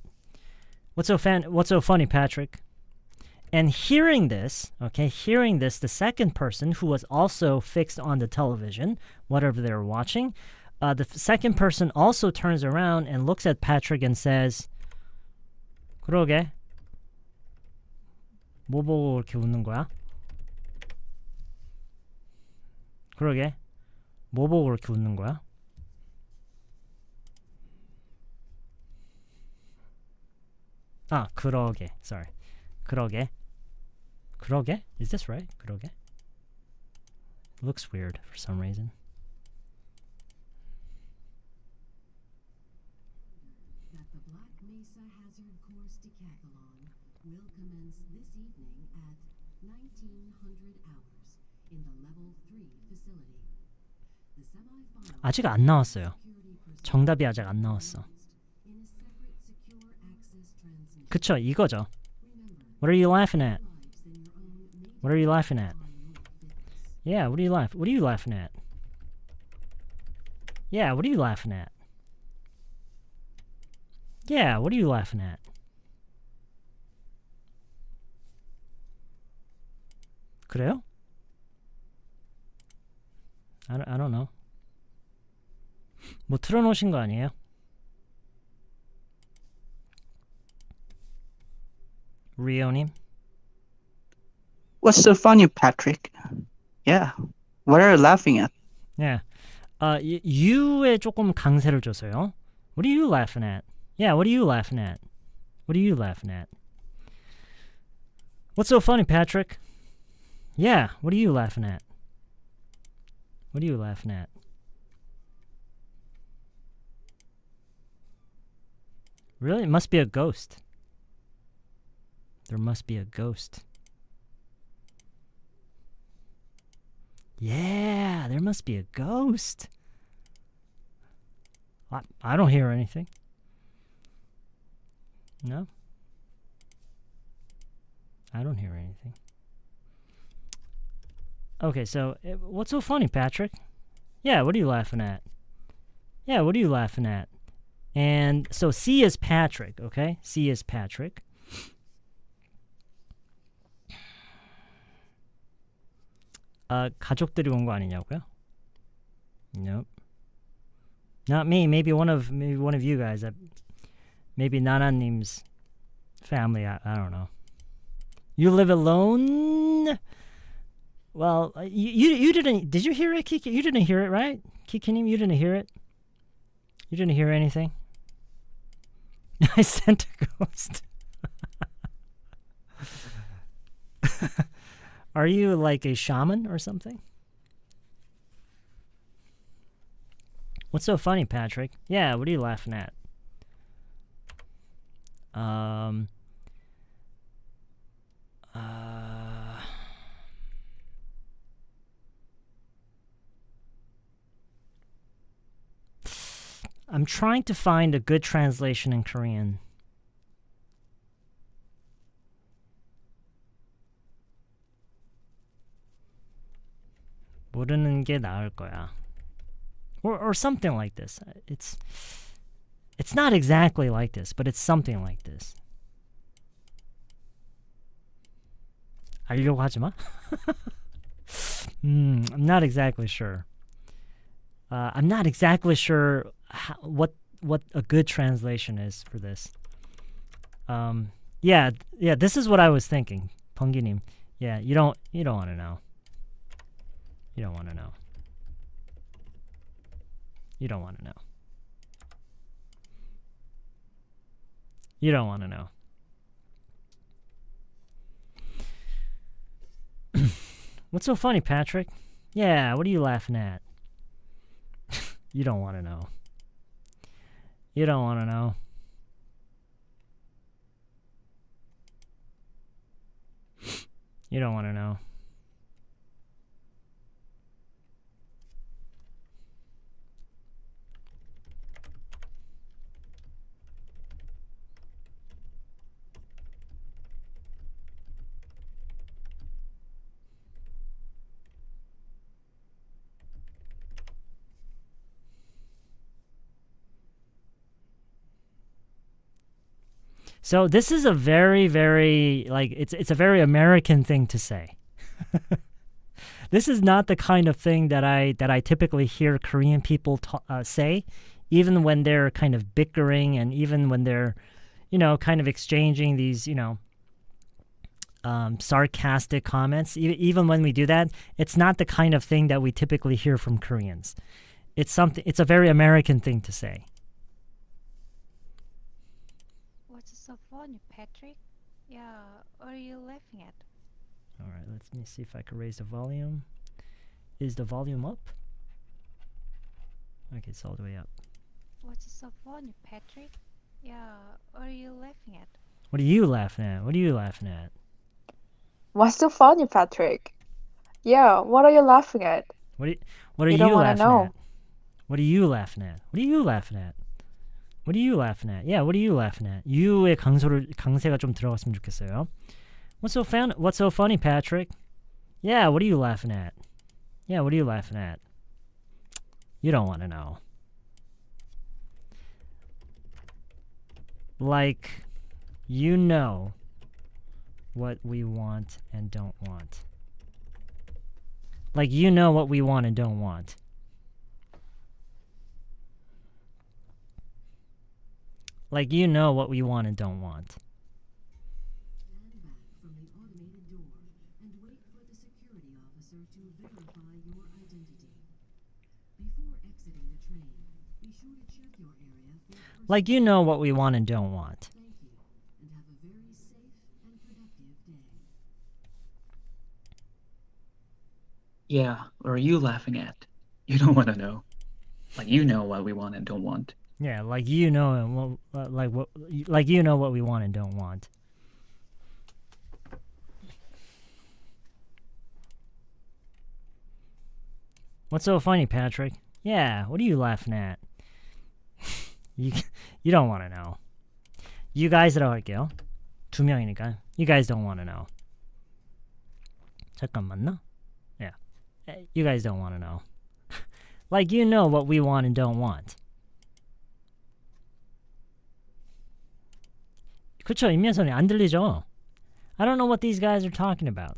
What's so funny, Patrick? And hearing this, the second person who was also fixed on the television, whatever they were watching, the second person also turns around and looks at Patrick and says, 그러게, 뭐 보고 그렇게 웃는 거야? 그러게, 뭐 보고 그렇게 웃는 거야? 그러게, sorry. 그러게. 그러게? Is this right? 그러게? It looks weird for some reason. That the Black Mesa Hazard Course Decathlon will commence this evening at 1900 hours in the Level 3 facility. The semifinals 아직 안 나왔어요. 정답이 아직 안 나왔어. in a separate secure access transmission. 그쵸, 이거죠. What are you laughing at? What are you laughing at? Yeah, what are you laughing at? Yeah, what are you laughing at? Yeah, what are you laughing at? 그래요? I don't know. 뭐 틀어놓으신 거 아니에요? 리오님? What's so funny, Patrick? Yeah. What are you laughing at? Yeah. you에 조금 강세를 줬어요. What are you laughing at? Yeah, what are you laughing at? What are you laughing at? What's so funny, Patrick? Yeah, what are you laughing at? What are you laughing at? Really? It must be a ghost. There must be a ghost. Yeah, there must be a ghost. I don't hear anything. No? I don't hear anything. Okay, so what's so funny, Patrick? Yeah, what are you laughing at? Yeah, what are you laughing at? And so C is Patrick, okay? C is Patrick. 가족들이 온 거 아니냐고요? Nope. Not me. Maybe one of you guys. Maybe 나나님's family. I don't know. You live alone? Well, you didn't. Did you hear it, Kiki? You didn't hear it, right? Kiki님, you didn't hear it. You didn't hear anything. I sent a ghost. Are you like a shaman or something? What's so funny, Patrick? Yeah, what are you laughing at? I'm trying to find a good translation in Korean. 모르는 게 나을 거야. Or something like this. It's not exactly like this, but it's something like this. 알려고 하지 마. I'm not exactly sure. I'm not exactly sure what a good translation is for this. Yeah, this is what I was thinking. 펑기님. Yeah, you don't want to know. You don't want to know. You don't want to know. You don't want to know. What's so funny, Patrick? Yeah, what are you laughing at? You don't want to know. You don't want to know. You don't want to know. So this is a very, very, like, it's a very American thing to say. This is not the kind of thing that I typically hear Korean people say, even when they're kind of bickering and even when they're, kind of exchanging these, sarcastic comments. Even when we do that, it's not the kind of thing that we typically hear from Koreans. It's a very American thing to say. What's so funny, Patrick? Yeah, what are you laughing at? All right, let me see if I can raise the volume. Is the volume up? Okay, it's all the way up. What's so funny, Patrick? Yeah, what are you laughing at? What are you laughing at? What are you laughing at? What's so funny, Patrick? Yeah, what are you laughing at? What are You you don't wanna laughing know. at? What are you laughing at? What are you laughing at? What are you laughing at? Yeah, what are you laughing at? you의 강세가 좀 들어갔으면 좋겠어요. What's so funny, Patrick? Yeah, what are you laughing at? Yeah, what are you laughing at? You don't want to know. Like, you know what we want and don't want. Like, you know what we want and don't want. Like, you know what we want and don't want. Stand back from the automated door and wait for the security officer to verify your identity. Before exiting the train, be sure to check your area for personal. Like, you know what we want and don't want. Thank you, and have a very safe and productive day. Yeah, what are you laughing at? You don't want to know. Like, you know what we want and don't want. Yeah, like you know, like you know what we want and don't want. What's so funny, Patrick? Yeah, what are you laughing at? you don't want to know. You guys라고 할게요. 두 명이니까. You guys don't want to know. 잠깐만요. Yeah, you guys don't want to know. Like you know what we want and don't want. 그쵸, 임면선이 안 들리죠? I don't know what these guys are talking about.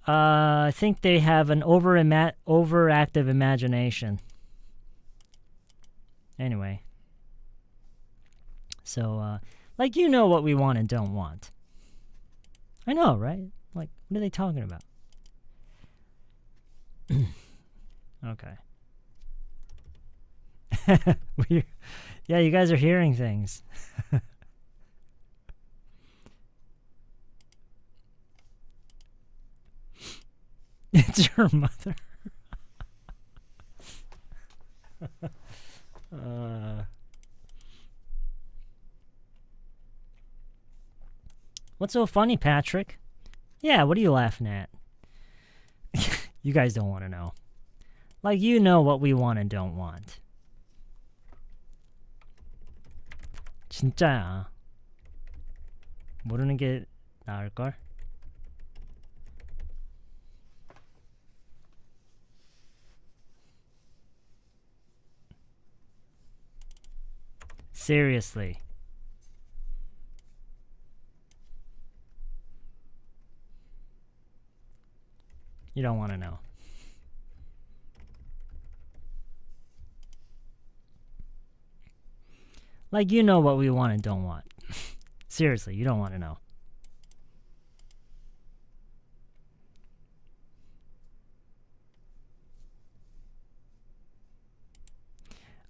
I think they have an overactive imagination. Anyway. So, like, you know what we want and don't want. I know, right? Like, what are they talking about? Okay. Yeah, you guys are hearing things. It's your mother. What's so funny, Patrick? Yeah, what are you laughing at? You guys don't want to know. Like, you know what we want and don't want. 진짜야. 모르는 게 나을걸? Seriously. You don't want to know. Like, you know what we want and don't want. Seriously, you don't want to know.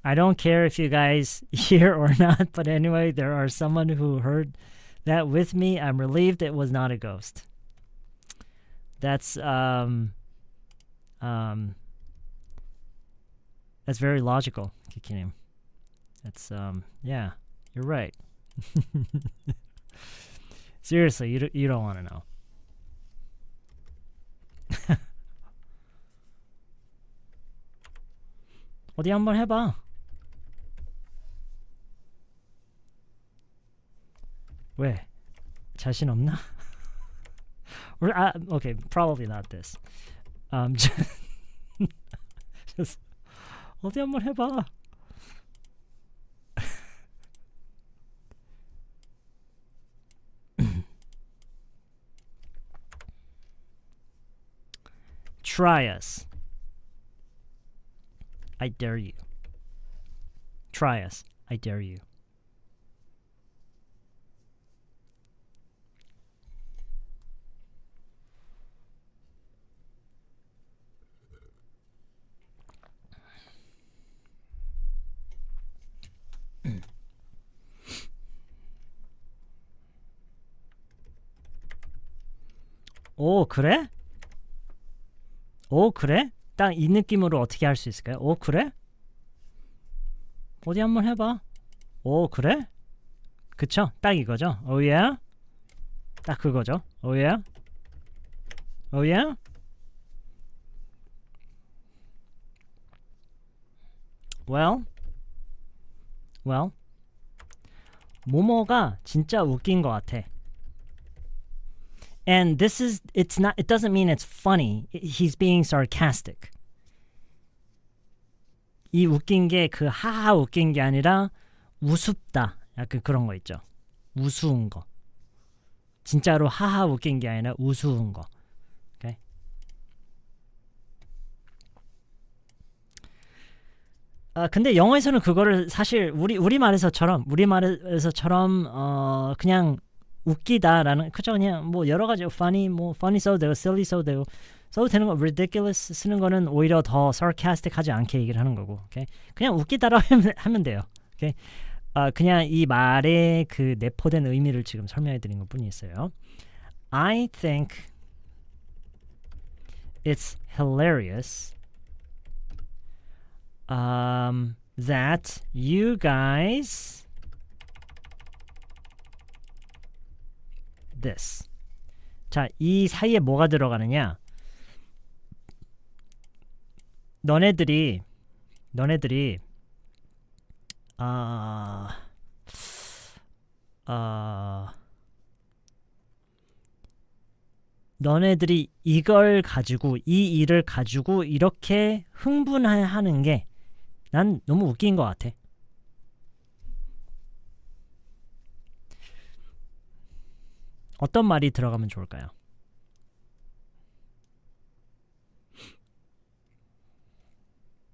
I don't care if you guys hear or not, but anyway, there are someone who heard that with me. I'm relieved it was not a ghost. That's very logical, Kikinim. That's yeah, you're right. Seriously, you don't want to know. 어디 한번 해봐. 왜? 자신 없나? Okay, probably not this. just 어디 한번 해봐. Try us. I dare you. Try us. I dare you. 오, 그래? 오, 그래? 딱 이 느낌으로 어떻게 할 수 있을까요? 오, 그래? 어디 한번 해봐. 오, 그래? 그쵸? 딱 이거죠? Oh yeah? 딱 그거죠? Oh yeah? Oh yeah? Well, 모모가 진짜 웃긴 것 같아. And this is, it's not, it doesn't mean it's funny. He's being sarcastic. 이 웃긴 게 그 하하 웃긴 게 아니라 우습다. 약간 그런 거 있죠. 우스운 거. 진짜로 하하 웃긴 게 아니라 우스운 거. Okay? 근데 영어에서는 그거를 사실 우리말에서처럼 그냥 웃기다라는, 그죠? 그냥 뭐 여러 가지 funny 써도 되고 silly 써도 되고 써도 되는 거, ridiculous 쓰는 거는 오히려 더 sarcastic하지 않게 얘기를 하는 거고, okay? 그냥 웃기다라고 하면 돼요. Okay? 그냥 이 말의 그 내포된 의미를 지금 설명해 드린 것 뿐이 있어요. I think it's hilarious that you guys this. 자, 이 사이에 뭐가 들어가느냐? 너네들이 너네들이 이걸 가지고, 이 일을 가지고 이렇게 흥분하는 게 난 너무 웃긴 것 같아. 어떤 말이 들어가면 좋을까요?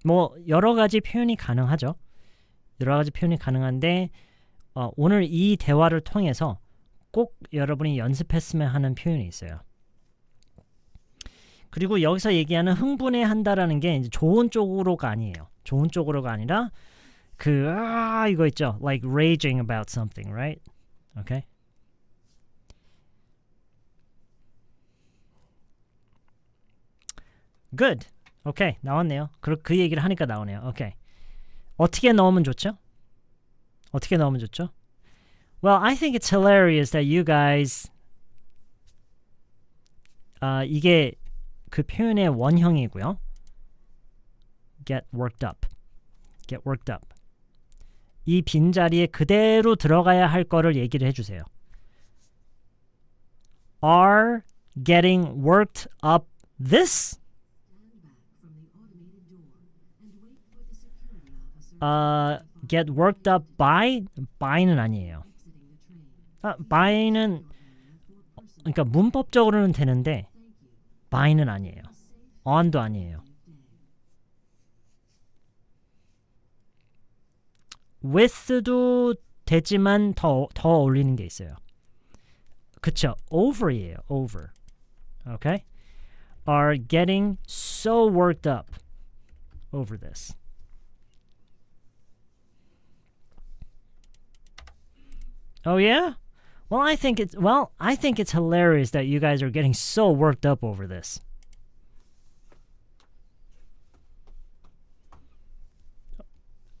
뭐 여러 가지 표현이 가능하죠. 여러 가지 표현이 가능한데 오늘 이 대화를 통해서 꼭 여러분이 연습했으면 하는 표현이 있어요. 그리고 여기서 얘기하는 흥분해 한다라는 게 이제 좋은 쪽으로가 아니에요. 좋은 쪽으로가 아니라 이거 있죠. Like raging about something, right? Okay? Good. 오케이, 나왔네요. 그 얘기를 하니까 나오네요. 오케이. 어떻게 넣으면 좋죠? 어떻게 넣으면 좋죠? Well, I think it's hilarious that you guys 이게 그 표현의 원형이고요. Get worked up. Get worked up. 이 빈자리에 그대로 들어가야 할 거를 얘기를 해주세요. Are getting worked up this? Get worked up by는 아니에요. by는 그러니까 문법적으로는 되는데 by는 아니에요. on도 아니에요. with도 되지만 더 어울리는 게 있어요. 그쵸? over이에요. over. Okay? Are getting so worked up over this. Oh yeah? Well, I think it's hilarious that you guys are getting so worked up over this.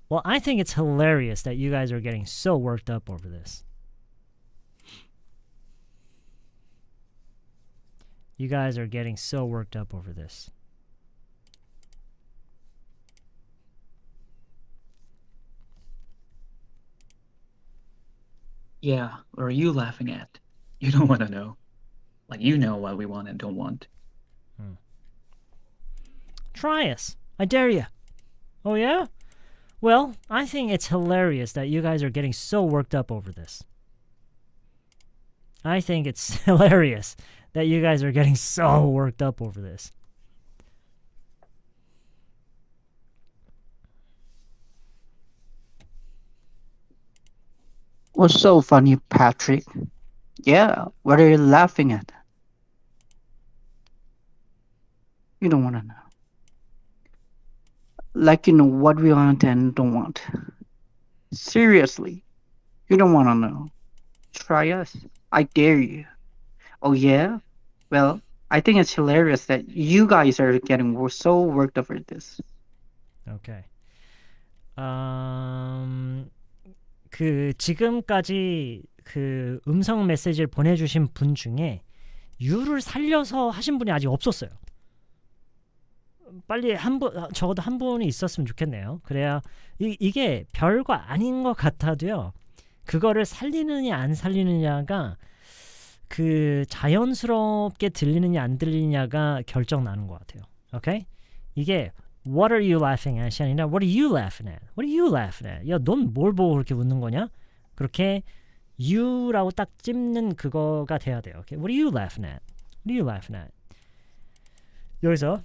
Well, I think it's hilarious that you guys are getting so worked up over this. You guys are getting so worked up over this. Yeah, what are you laughing at? You don't want to know. Like you know what we want and don't want. Try us. I dare you. Oh, yeah? Well, I think it's hilarious that you guys are getting so worked up over this. I think it's hilarious that you guys are getting so worked up over this. What's so funny, Patrick? Yeah, what are you laughing at? You don't want to know. Like you know what we want and don't want. Seriously, you don't want to know. Try us. I dare you. Oh, yeah? Well, I think it's hilarious that you guys are getting so worked over this. Okay. 지금까지 그 음성 메시지를 보내주신 분 중에 you를 살려서 하신 분이 아직 없었어요. 빨리 적어도 한 분이 있었으면 좋겠네요. 그래야 이게 별거 아닌 것 같아도요. 그거를 살리느냐 안 살리느냐가 그 자연스럽게 들리느냐 안 들리느냐가 결정 나는 것 같아요. 오케이? 이게 What are you laughing at이 아니라 What are you laughing at? What are you laughing at? 야, 넌 뭘 보고 그렇게 웃는 거냐? 그렇게 you라고 딱 찝는 그거가 돼야 돼요. Okay? What are you laughing at? What are you laughing at? 여기서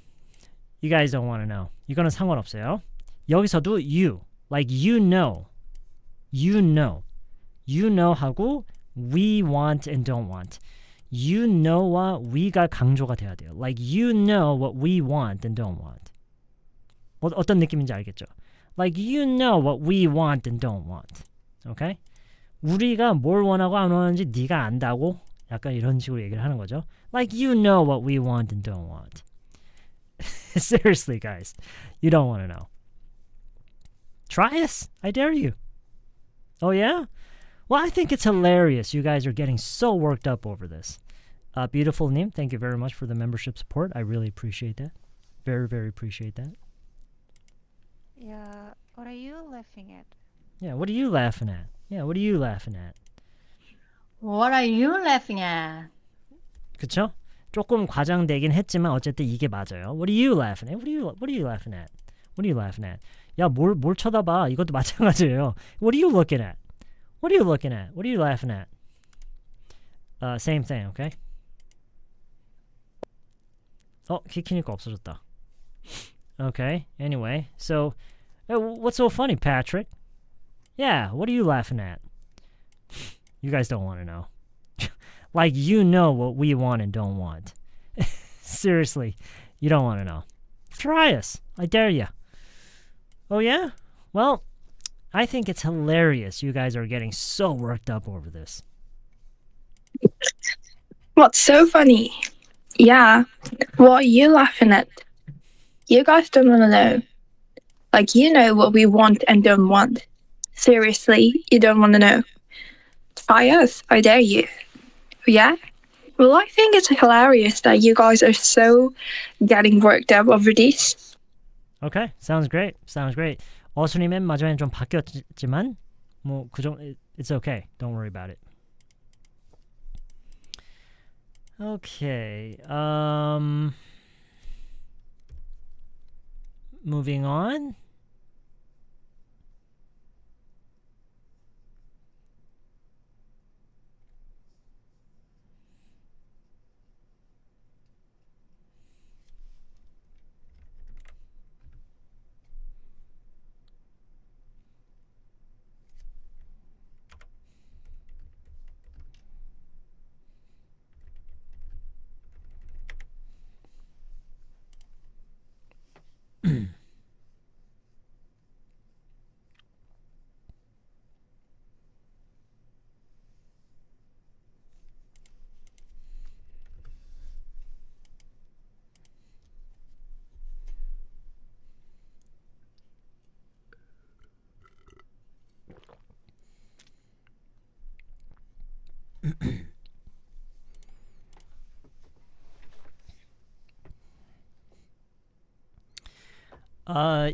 You guys don't want to know. 이거는 상관없어요. 여기서도 you, like you know 하고 we want and don't want. You know와 we가 강조가 돼야 돼요. Like you know what we want and don't want. 어떤 느낌인지 알겠죠? Like you know what we want and don't want. Okay? 우리가 뭘 원하고 안 원하는지 네가 안다고? 약간 이런 식으로 얘기를 하는 거죠. Like you know what we want and don't want. Seriously, guys. You don't want to know. Try us. I dare you. Oh, yeah? Well, I think it's hilarious. You guys are getting so worked up over this. Beautiful name. Thank you very much for the membership support. I really appreciate that. Very, very appreciate that. Yeah, what are you laughing at? Yeah, what are you laughing at? Yeah, what are you laughing at? What are you laughing at? 그쵸? 조금 과장되긴 했지만 어쨌든 이게 맞아요. What are you laughing at? What are you laughing at? What are you laughing at? 야, 뭘 쳐다봐. 이것도 마찬가지예요. What are you looking at? What are you looking at? What are you laughing at? Same thing, okay? 키키니까 없어졌다. Okay, anyway. So, what's so funny, Patrick? Yeah, what are you laughing at? You guys don't want to know. Like you know what we want and don't want. Seriously, you don't want to know. Try us. I dare you. Oh, yeah? Well, I think it's hilarious you guys are getting so worked up over this. What's so funny? Yeah, what are you laughing at? You guys don't want to know. Like you know what we want and don't want. Seriously, you don't want to know. Try us. I dare you. Yeah? Well, I think it's hilarious that you guys are so getting worked up over this. Okay, sounds great. Sounds great. 어순이 맨 마지막엔 좀 바뀌었지만 뭐 it's okay. Don't worry about it. Okay. Moving on.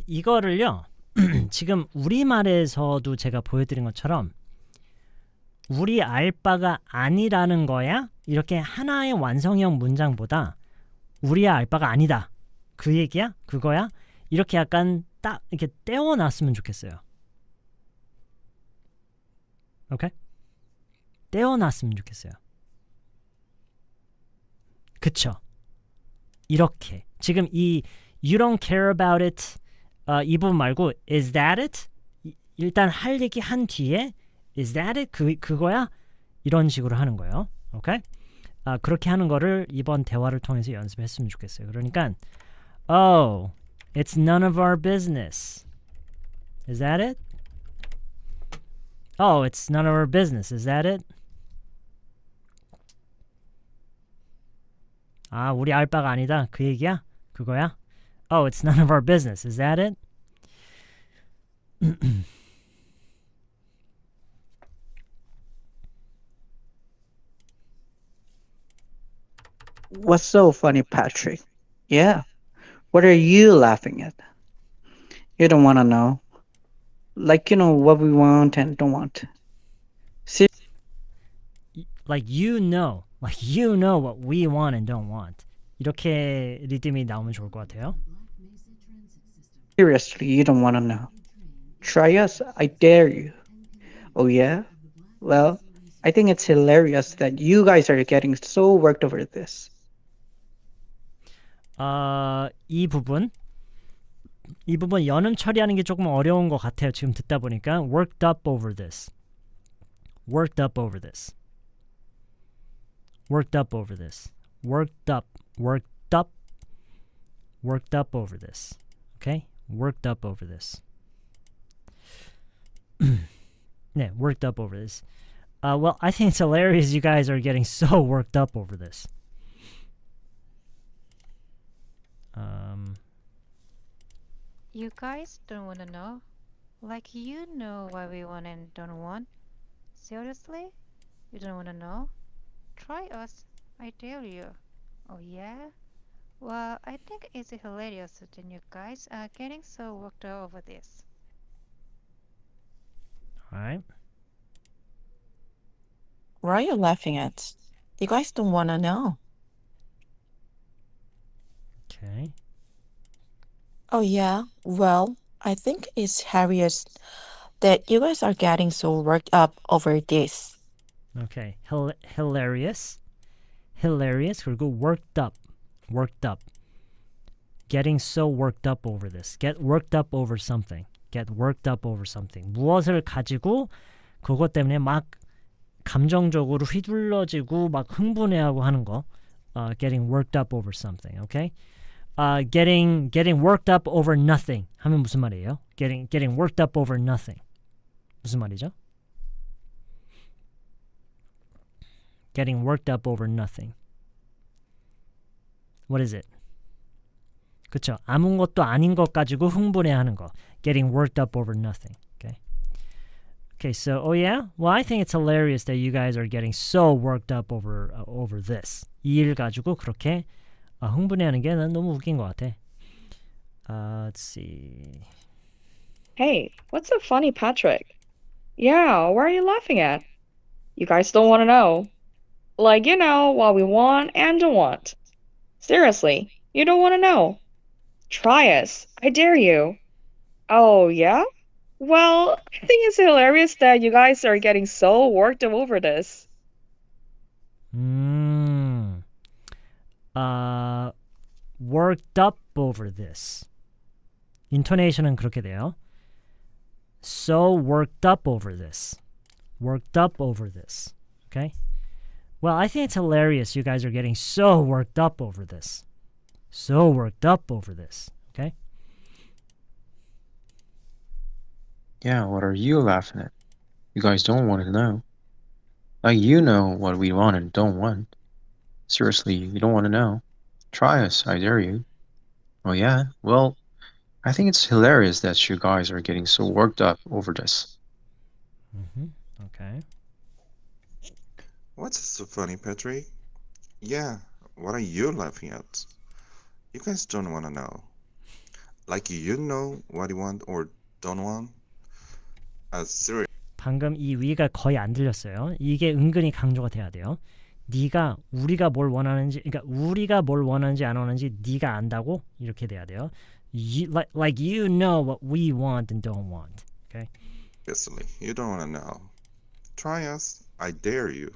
이거를요. 지금 우리말에서도 제가 보여드린 것처럼 우리 알 바가 아니라는 거야? 이렇게 하나의 완성형 문장보다 우리 알 바가 아니다. 그 얘기야? 그거야? 이렇게 약간 딱 이렇게 떼어놨으면 좋겠어요. 오케이? 떼어놨으면 좋겠어요. 그쵸? 이렇게 지금 이 You don't care about it 이 부분 말고 Is that it? 일단 할 얘기 한 뒤에 Is that it? 그거야? 이런 식으로 하는 거예요. 오케이? 그렇게 하는 거를 이번 대화를 통해서 연습했으면 좋겠어요. 그러니까 Oh, it's none of our business. Is that it? Oh, it's none of our business. Is that it? 아, 우리 알 바가 아니다. 그 얘기야? 그거야? Oh, it's none of our business. Is that it? What's so funny, Patrick? Yeah. What are you laughing at? You don't want to know. Like, what we want and don't want. Like you know what we want and don't want. 이렇게 리듬이 나오면 좋을 것 같아요. Seriously, you don't want to know. Try us, I dare you. Oh yeah? Well, I think it's hilarious that you guys are getting so worked over this. 이 부분 연음 처리하는 게 조금 어려운 것 같아요. 지금 듣다 보니까 worked up over this. Worked up over this. Worked up over this. Worked up over this. Okay? Worked up over this. 네, worked up over this. Well, I think it's hilarious you guys are getting so worked up over this. You guys don't want to know? Like you know what we want and don't want? Seriously? You don't want to know? Try us, I dare you. Oh yeah? Well, I think it's hilarious that you guys are getting so worked up over this. Alright. What are you laughing at? You guys don't want to know. Okay. Oh, yeah? Well, I think it's hilarious that you guys are getting so worked up over this. Okay. Hilarious. Hilarious. 그리고 worked up. Getting so worked up over this. Get worked up over something. Get worked up over something. 무엇을 가지고 그것 때문에 막 감정적으로 휘둘러지고 막 흥분해하고 하는 거. Getting worked up over something. Okay? Getting worked up over nothing. 하면 무슨 말이에요? Getting worked up over nothing. 무슨 말이죠? Getting worked up over nothing. What is it? 그쵸? 아무것도 아닌 것 가지고 흥분해하는 거. Getting worked up over nothing. Okay, so, oh yeah? Well, I think it's hilarious that you guys are getting so worked up over this. 이 일 가지고 그렇게 흥분해하는 게 난 너무 웃긴 것 같아. Let's see. Hey, what's so funny, Patrick? Yeah, what are you laughing at? You guys don't want to know. Like, what we want and don't want. Seriously, you don't want to know. Try us, I dare you. Oh, yeah? Well, I think it's hilarious that you guys are getting so worked up over this. Worked up over this. 인토네이션은 그렇게 돼요. So worked up over this. Worked up over this. Okay? Well, I think it's hilarious you guys are getting so worked up over this. So worked up over this. Okay? Yeah, what are you laughing at? You guys don't want to know. Like you know what we want and don't want. Seriously, you don't want to know. Try us, I dare you. Oh yeah? Well, I think it's hilarious that you guys are getting so worked up over this. Okay. What's so funny, Patrick? Yeah, what are you laughing at? You guys don't want to know. Like you know what you want or don't want? Serious. 방금 이 위가 거의 안 들렸어요. 이게 은근히 강조가 돼야 돼요. 네가 우리가 뭘 원하는지, 그러니까 우리가 뭘 원하는지 안 원하는지 네가 안다고 이렇게 돼야 돼요. Like you know what we want and don't want. Okay. Obviously, you don't want to know. Try us. I dare you.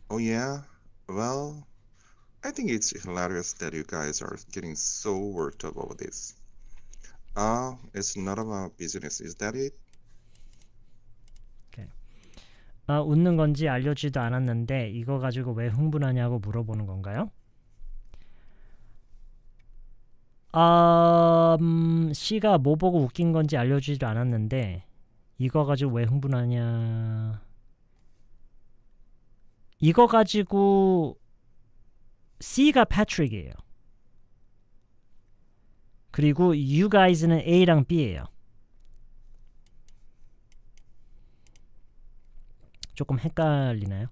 Oh yeah? Well, I think it's hilarious that you guys are getting so worked up over this. It's not about business, is that it? 웃는 건지 알려주지도 않았는데 이거 가지고 왜 흥분하냐고 물어보는 건가요? C가 뭐 보고 웃긴 건지 알려주지도 않았는데 이거 가지고 왜 흥분하냐. 이거 가지고 C가 패트릭이에요. 그리고 you guys는 A랑 B예요. 조금 헷갈리나요?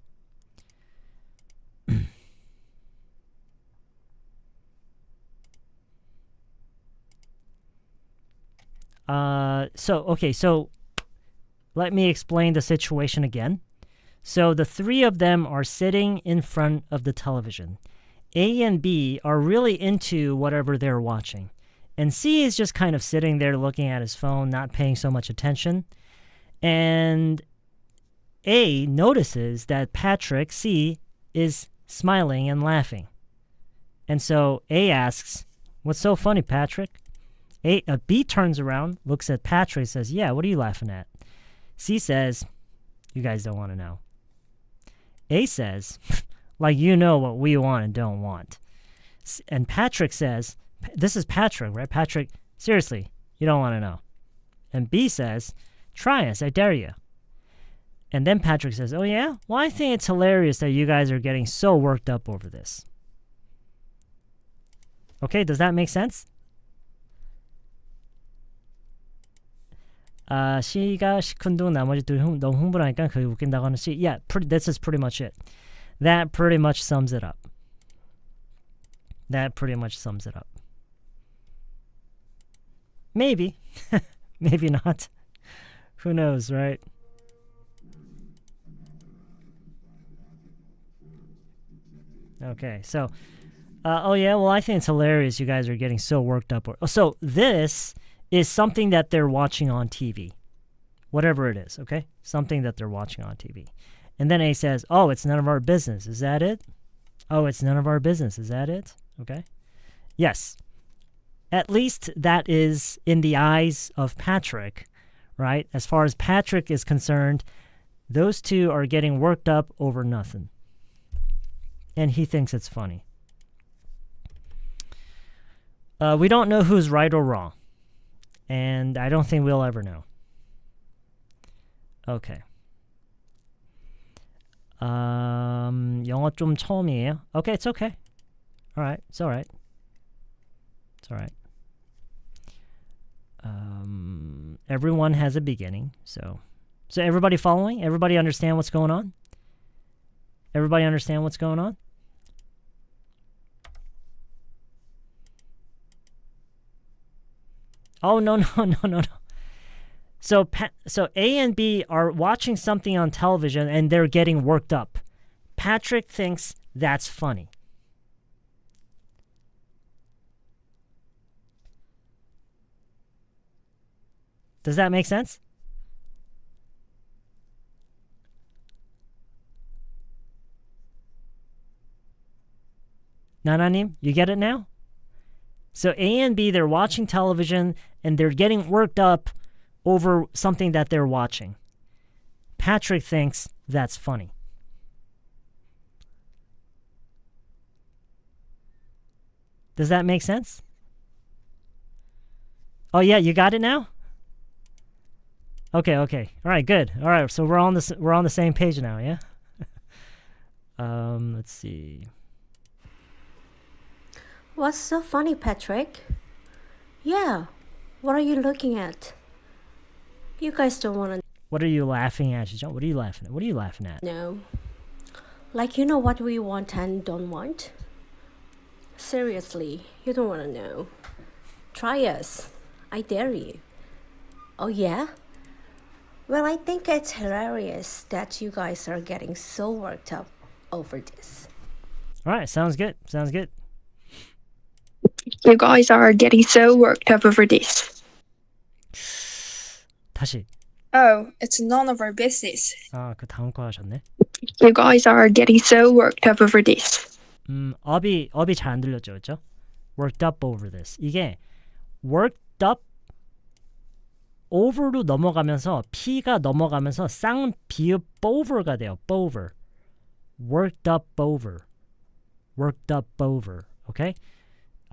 So let me explain the situation again. So the three of them are sitting in front of the television. A and B are really into whatever they're watching. And C is just kind of sitting there looking at his phone, not paying so much attention. And A notices that Patrick, C, is smiling and laughing. And so A asks, "What's so funny, Patrick?" B turns around, looks at Patrick, says, "Yeah, what are you laughing at?" C says, "You guys don't want to know." A says, "Like you know what we want and don't want." And Patrick says, this is Patrick, right? Patrick, seriously, you don't want to know. And B says, "Try us, I dare you." And then Patrick says, "Oh yeah? Well, I think it's hilarious that you guys are getting so worked up over this." Okay, does that make sense? C가 시큰둥 나머지 둘이 너무 흥분하니까 그게 웃긴다고 하는 C. Yeah, this is pretty much it. That pretty much sums it up. That pretty much sums it up. Maybe. Maybe not. Who knows, right? Okay, so, oh yeah, well, I think it's hilarious you guys are getting so worked up. So this is something that they're watching on TV. Whatever it is, okay? Something that they're watching on TV. And then A says, "Oh, it's none of our business. Is that it?" "Oh, it's none of our business. Is that it?" Okay? Yes. At least that is in the eyes of Patrick, right? As far as Patrick is concerned, those two are getting worked up over nothing. And he thinks it's funny. We don't know who's right or wrong. And I don't think we'll ever know. Okay. 영어 좀 처음이에요. Okay, it's okay. All right, it's all right. It's all right. Everyone has a beginning, so everybody following? Everybody understand what's going on? Everybody understand what's going on? Oh, no. So A and B are watching something on television and they're getting worked up. Patrick thinks that's funny. Does that make sense? Nananim, you get it now? So A and B, they're watching television and they're getting worked up over something that they're watching. Patrick thinks that's funny. Does that make sense? Oh yeah, you got it now? Okay. All right, good. All right, so we're on the same page now, yeah? Let's see. What's so funny, Patrick? Yeah, what are you looking at? You guys don't want to What are you laughing at, John? What are you laughing at? What are you laughing at? know. Like you know what we want and don't want? Seriously, you don't want to know. Try us. I dare you. Oh yeah? Well, I think it's hilarious that you guys are getting so worked up over this. All right, sounds good. Sounds good. You guys are getting so worked up over this. 다시. Oh, it's none of our business. 아, 그 다음 거 하셨네. You guys are getting so worked up over this. 업이 잘 안 들렸죠, 그렇죠? Worked up over this. 이게 worked up over로 넘어가면서 P가 넘어가면서 쌍 비읍 over가 돼요. over. Worked up over. Worked up over. Okay?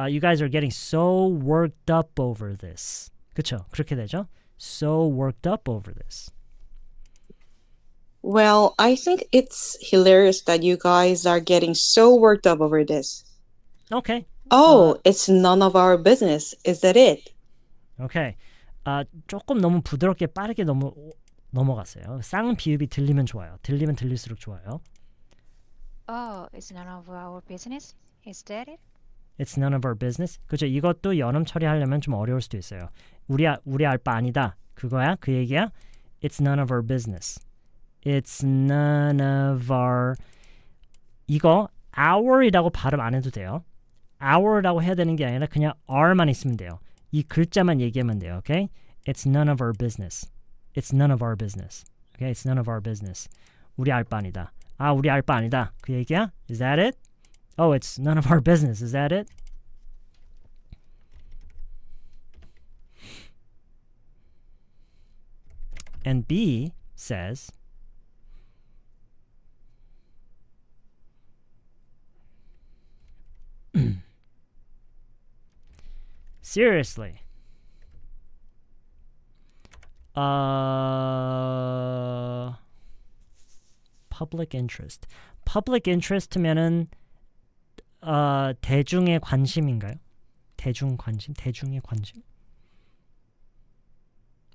You guys are getting so worked up over this. 그쵸? 그렇게 되죠? So worked up over this. Well, I think it's hilarious that you guys are getting so worked up over this. Okay. Oh, it's none of our business. Is that it? Okay. 조금 너무 부드럽게 빠르게 넘어갔어요. 쌍 비읍이 들리면 좋아요. 들리면 들릴수록 좋아요. Oh, it's none of our business. Is that it? It's none of our business. 그죠? 이것도 연음 처리하려면 좀 어려울 수도 있어요. 우리 알 바 아니다. 그거야? 그 얘기야? It's none of our business. It's none of our. 이거 our이라고 발음 안 해도 돼요. our라고 해야 되는 게 아니라 그냥 our만 있으면 돼요. 이 글자만 얘기하면 돼요. Okay? It's none of our business. It's none of our business. Okay? It's none of our business. 우리 알 바 아니다. 우리 알 바 아니다. 그 얘기야? Is that it? Oh, it's none of our business. Is that it? And B says, seriously. Public interest. Public interest면은 대중의 관심인가요? 대중 관심? 대중의 관심?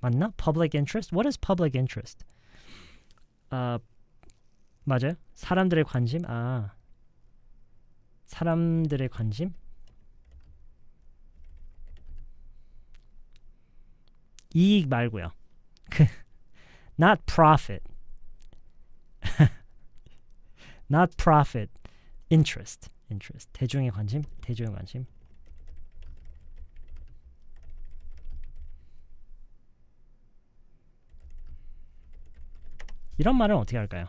맞나? Public interest? What is public interest? 맞아요? 사람들의 관심? 사람들의 관심? 이익 말고요. Not profit. Not profit. Interest. 대중의 관심. 대중의 관심. 이런 말은 어떻게 할까요?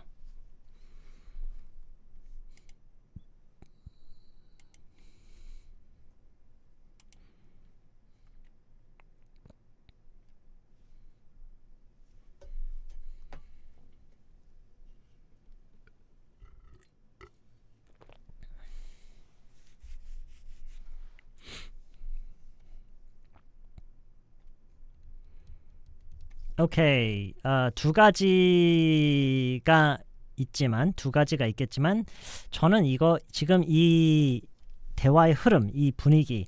오케이. 두 가지가 있겠지만 저는 이거 지금 이 대화의 흐름, 이 분위기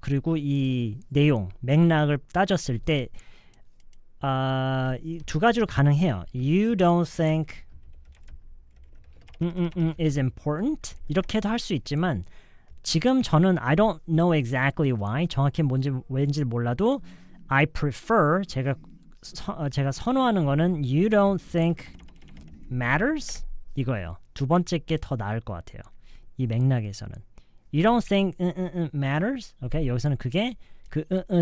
그리고 이 내용, 맥락을 따졌을 때 이 두 가지로 가능해요. You don't think is important? 이렇게도 할 수 있지만 지금 저는 I don't know exactly why 정확히 왠지 몰라도 I prefer 제가 선호하는 거는 You don't think matters? 이거예요. 두 번째 게 더 나을 것 같아요. 이 맥락에서는 You don't think matters? 오케이? 여기서는 그게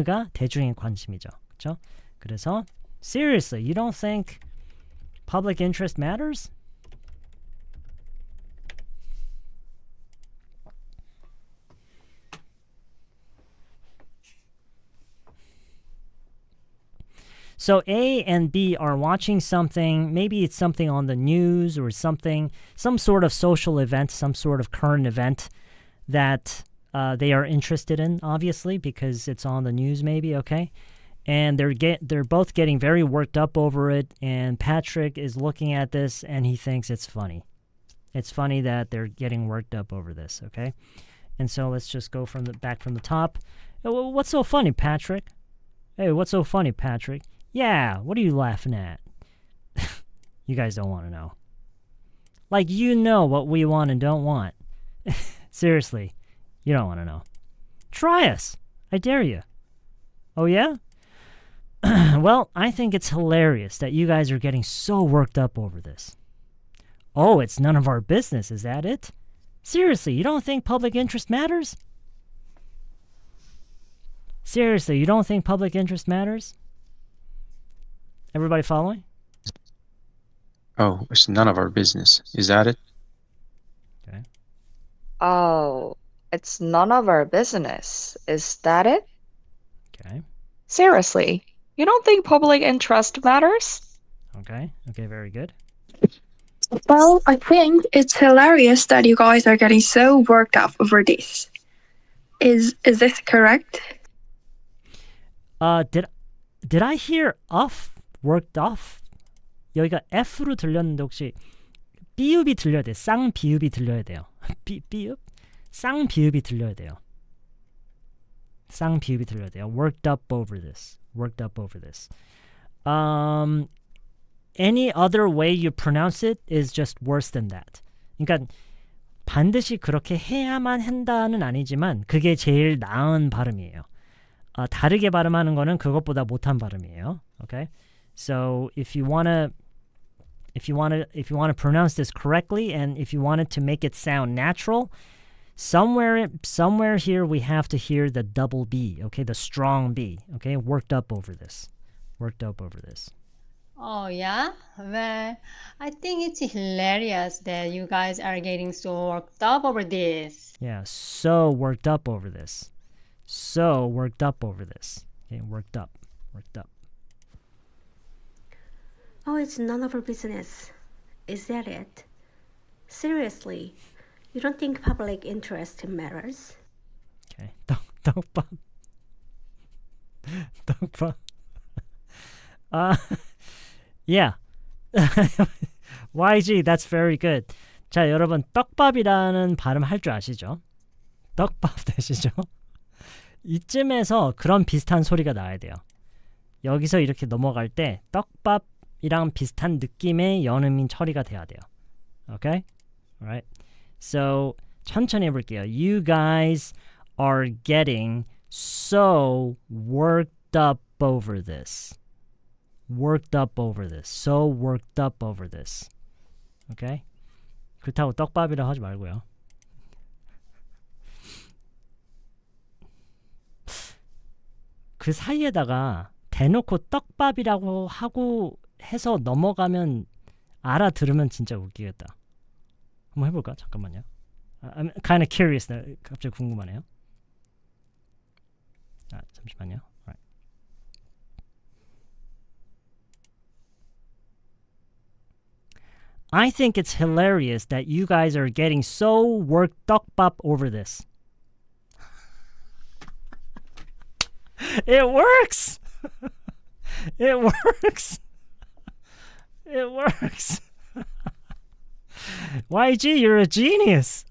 가 대중의 관심이죠. 그렇죠? 그래서 Seriously, you don't think public interest matters? So A and B are watching something, maybe it's something on the news or some sort of social event, some sort of current event that they are interested in, obviously, because it's on the news maybe, okay? And they're both getting very worked up over it, and Patrick is looking at this and he thinks it's funny. It's funny that they're getting worked up over this, okay? And so let's just go back from the top. What's so funny, Patrick? Hey, what's so funny, Patrick? Yeah, what are you laughing at? You guys don't want to know. Like, you know what we want and don't want. Seriously, you don't want to know. Try us. I dare you. Oh, yeah? Well, I think it's hilarious that you guys are getting so worked up over this. Oh, it's none of our business, is that it? Seriously, you don't think public interest matters? Seriously, you don't think public interest matters? Everybody following? Oh, it's none of our business. Is that it? Okay. Oh, it's none of our business. Is that it? Okay. Seriously, you don't think public interest matters? Okay. Okay, very good. Well, I think it's hilarious that you guys are getting so worked up over this. Is this correct? Did I hear off? Worked off? 여기가 F로 들렸는데 혹시 비읍이 들려야 돼요. 쌍비읍이 들려야 돼요. 비읍? 쌍비읍이 들려야 돼요. 쌍비읍이 들려야 돼요. Worked up over this. Worked up over this. Any other way you pronounce it is just worse than that. 그러니까 반드시 그렇게 해야만 한다는 아니지만 그게 제일 나은 발음이에요. 다르게 발음하는 거는 그것보다 못한 발음이에요. Okay? So if you wanna pronounce this correctly, and if you wanted to make it sound natural, somewhere here we have to hear the double B, okay, the strong B, okay, worked up over this. Oh, yeah? Well, I think it's hilarious that you guys are getting so worked up over this. Yeah, so worked up over this. Okay, worked up. Oh, it's none of our business. Is that it? Seriously, you don't think public interest matters? Okay, 떡밥. Yeah. YG, that's very good. 자, 여러분, 떡밥이라는 발음 할 줄 아시죠? 떡밥 되시죠? 이쯤에서 그런 비슷한 소리가 나야 돼요. 여기서 이렇게 넘어갈 때 떡밥이랑 비슷한 느낌의 연음인 처리가 돼야 돼요. Okay? Alright. So, 천천히 해볼게요. You guys are getting so worked up over this. So worked up over this. Okay? 그렇다고 떡밥이라 하지 말고요. 그 사이에다가 대놓고 떡밥이라고 하고 해서 넘어가면 알아들으면 진짜 웃기겠다. 한번 해볼까? 잠깐만요. I'm kind of curious. 갑자기 궁금하네요. 잠시만요. Alright. I think it's hilarious that you guys are getting so worked 떡밥 over this. It works! It works! YG, you're a genius!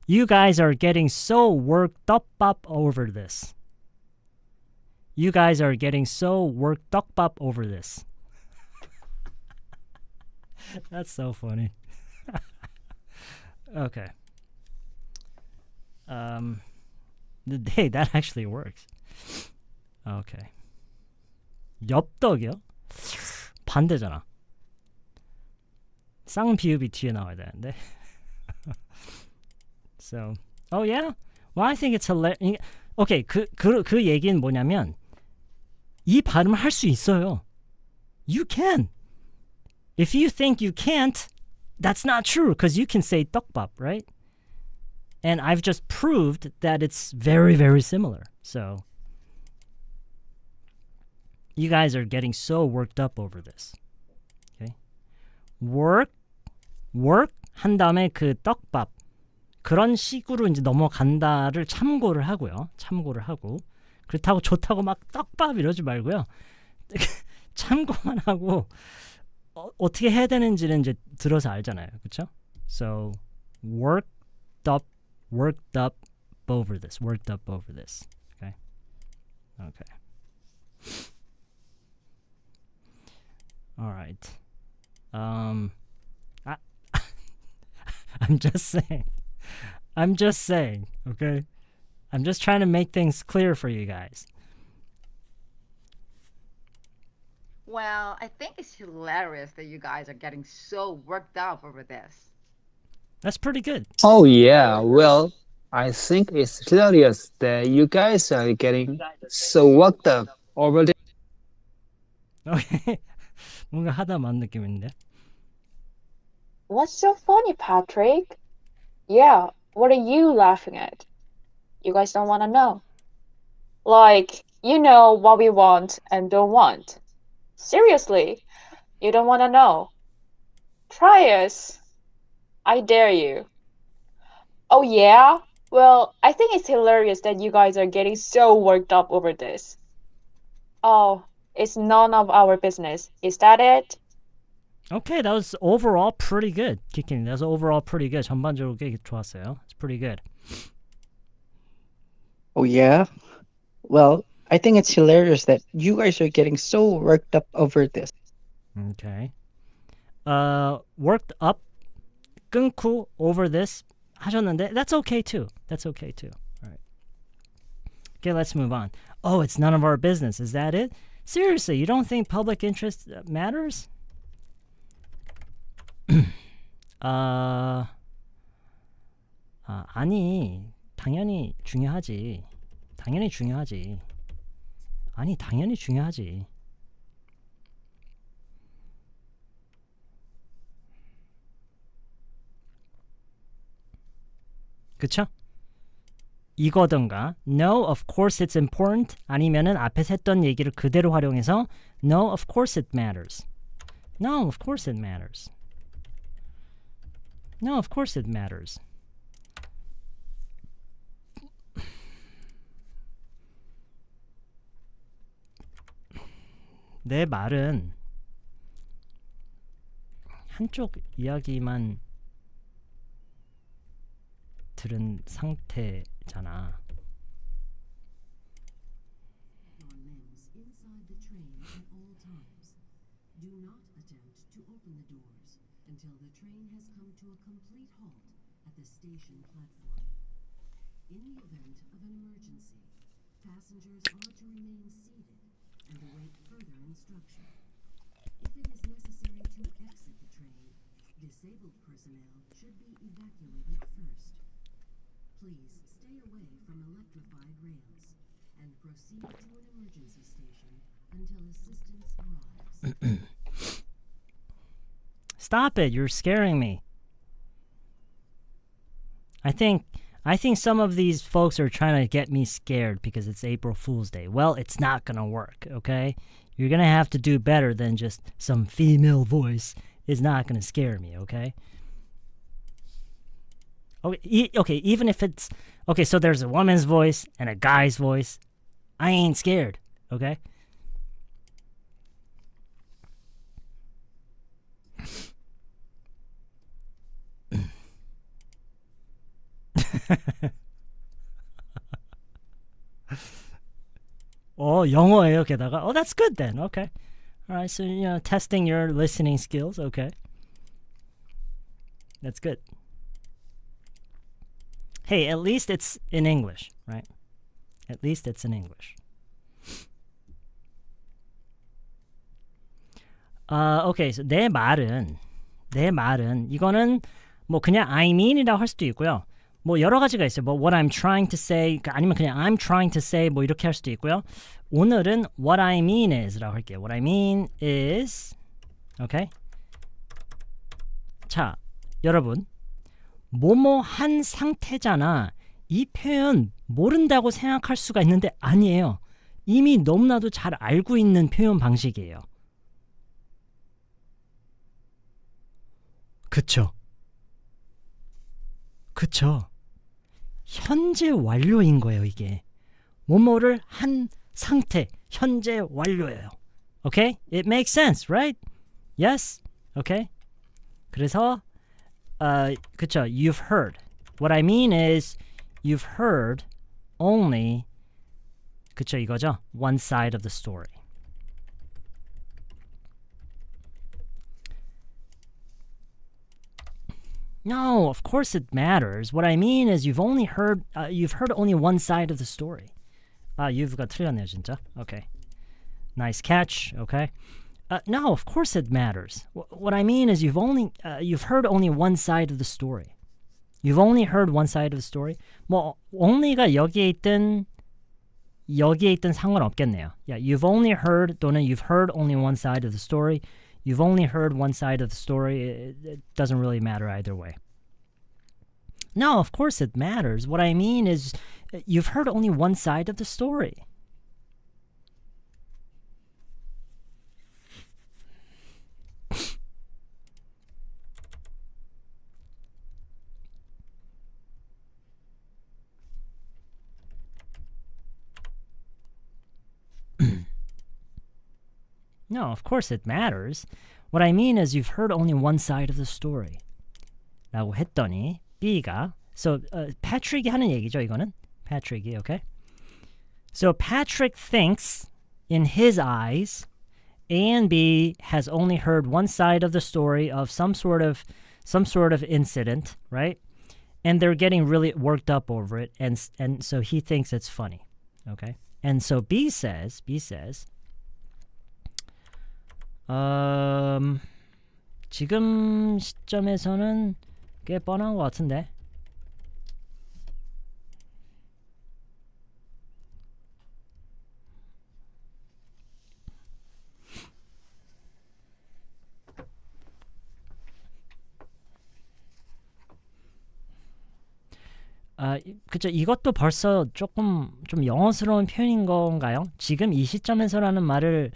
You guys are getting so worked up over this. That's so funny. Okay. Hey, that actually works. Okay. 엽떡이요? 반대잖아. 쌍비읍이 뒤에 나와야 되는데. So, oh yeah? Well, I think it's hilarious. Okay, 그 얘기는 뭐냐면 이 발음을 할 수 있어요. You can. If you think you can't, that's not true, because you can say 떡밥, right? And I've just proved that it's very, very similar. So, you guys are getting so worked up over this. Okay? work 한 다음에 그 떡밥. 그런 식으로 이제 넘어간다를 참고를 하고요. 그렇다고 좋다고 막 떡밥 이러지 말고요. 참고만 하고 어떻게 해야 되는지는 이제 들어서 알잖아요. 그렇죠? So, worked up over this. Okay? Okay. All right. I'm just saying, okay? I'm just trying to make things clear for you guys. Well, I think it's hilarious that you guys are getting so worked up over this. That's pretty good. Oh, yeah. Well, I think it's hilarious that you guys are getting so worked up over this. Okay. 뭔가 하다 만 느낌인데. What's so funny, Patrick? Yeah, what are you laughing at? You guys don't want to know. Like, you know what we want and don't want. Seriously, you don't want to know. Try us. I dare you. Oh, yeah? Well, I think it's hilarious that you guys are getting so worked up over this. Oh, it's none of our business. Is that it? Okay, that was overall pretty good. Kicking. That was overall pretty good. 전반적으로 꽤 좋았어요. It's pretty good. Oh, yeah? Well, I think it's hilarious that you guys are getting so worked up over this. Okay. Worked up, 끊고 over this 하셨는데 that's okay too. That's okay too. All right. Okay, let's move on. Oh, it's none of our business. Is that it? Seriously, you don't think public interest matters? 아니, 당연히 중요하지. 당연히 중요하지. 아니, 당연히 중요하지. 그쵸? 이거든가 No, of course it's important 아니면은 앞에서 했던 얘기를 그대로 활용해서 No, of course it matters. No, of course it matters. No, of course it matters. 내 말은 한쪽 이야기만 들은 상태잖아. Your limbs inside the train at all times. Do not attempt to open the doors until the train has come to a complete halt at the station platform. In the event of an emergency, passengers are to remain seated and await further instruction. If it is necessary to exit the train, disabled personnel should be evacuated first. Please stay away from electrified rails and proceed to an emergency station until assistance arrives. Stop it, you're scaring me. I think some of these folks are trying to get me scared because it's April Fool's Day. Well, it's not going to work, okay? You're going to have to do better than just some female voice is not going to scare me, okay? Okay, even if it's... Okay, so there's a woman's voice and a guy's voice. I ain't scared, okay? 영어예요, 게다가. Oh, that's good then. Okay. All right, so, testing your listening skills. Okay. That's good. Hey, at least it's in English, right? At least it's in English. Okay, so 내 말은 이거는 뭐 그냥 I mean이라고 할 수도 있고요. 뭐 여러 가지가 있어요. 뭐 what I'm trying to say 아니면 그냥 I'm trying to say 뭐 이렇게 할 수도 있고요. 오늘은 what I mean is라고 할게요. What I mean is okay. 자, 여러분 뭐뭐 한 상태잖아. 이 표현 모른다고 생각할 수가 있는데 아니에요. 이미 너무나도 잘 알고 있는 표현 방식이에요. 그쵸? 그쵸? 현재 완료인 거예요, 이게. 뭐뭐를 한 상태, 현재 완료예요. Okay? It makes sense, right? Yes? Okay? 그래서 그쵸? You've heard. What I mean is you've heard only 그쵸 이거죠? One side of the story. No, of course it matters. What I mean is you've heard only one side of the story. you've가 틀렸네요, 진짜. Okay. Nice catch. Okay. No, of course it matters. What I mean is you've heard only one side of the story. You've only heard one side of the story. 뭐 only가 여기에 있든 상관없겠네요. Yeah, you've only heard 또는 you've heard only one side of the story. You've only heard one side of the story. It doesn't really matter either way. No, of course it matters. What I mean is you've heard only one side of the story. No, of course it matters. What I mean is you've heard only one side of the story. 라고 했더니 B가 So Patrick이 하는 얘기죠, 이거는. Patrick이, okay? So Patrick thinks in his eyes A and B has only heard one side of the story of some sort of incident, right? And they're getting really worked up over it and so he thinks it's funny. Okay? And so B says 지금 시점에서는 꽤 뻔한 것 같은데. 그쵸. 이것도 벌써 조금 좀 영어스러운 표현인 건가요? 지금 이 시점에서라는 말을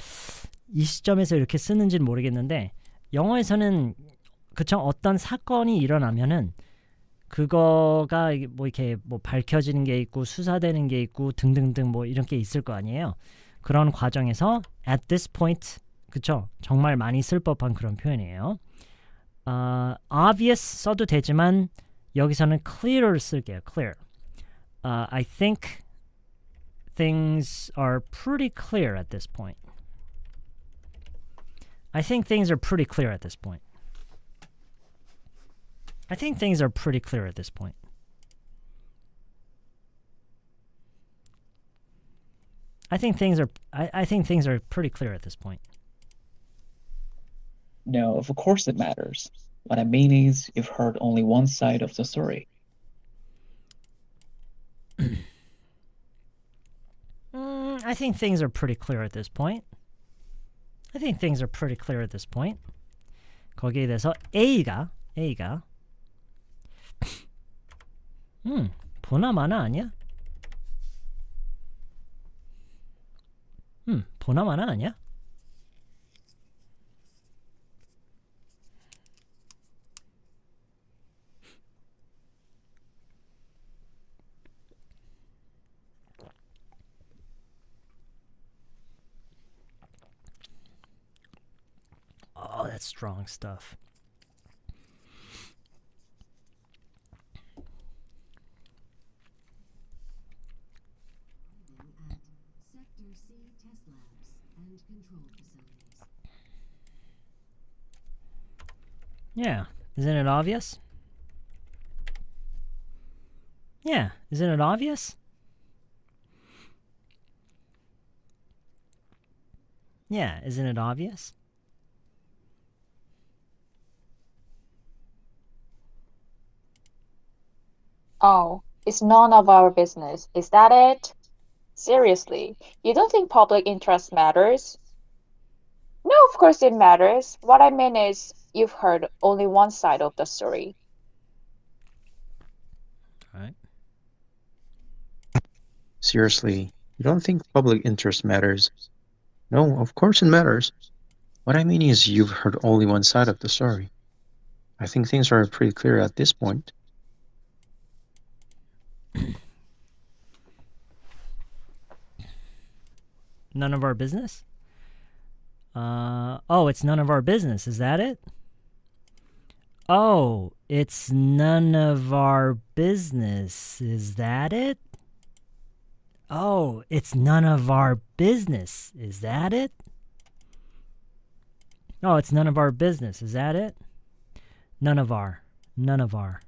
이 시점에서 이렇게 쓰는지는 모르겠는데 영어에서는 그쵸. 어떤 사건이 일어나면은 그거가 뭐 이렇게 뭐 밝혀지는 게 있고 수사되는 게 있고 등등등 뭐 이런 게 있을 거 아니에요. 그런 과정에서 at this point 그쵸. 정말 많이 쓸 법한 그런 표현이에요. obvious 써도 되지만 여기서는 clear를 쓸게요. clear. I think things are pretty clear at this point. I think things are pretty clear at this point. I think things are pretty clear at this point. I think things are pretty clear at this point. No, of course it matters. What I mean is you've heard only one side of the story. I think things are pretty clear at this point. I think things are pretty clear at this point. 거기에 대해서 A가 보나마나 아니야? 보나마나 아니야? Oh, that's strong stuff. At Sector C test labs and control facilities. Yeah, isn't it obvious? Yeah, isn't it obvious? Yeah, isn't it obvious? Oh, it's none of our business. Is that it? Seriously, you don't think public interest matters? No, of course it matters. What I mean is you've heard only one side of the story. Right. Seriously, you don't think public interest matters? No, of course it matters. What I mean is you've heard only one side of the story. I think things are pretty clear at this point. None of our business? Oh, it's none of our business. Is that it? Oh, it's none of our business. Is that it? Oh, it's none of our business. Is that it? Oh, it's none of our business. Is that it? None of our. None of our.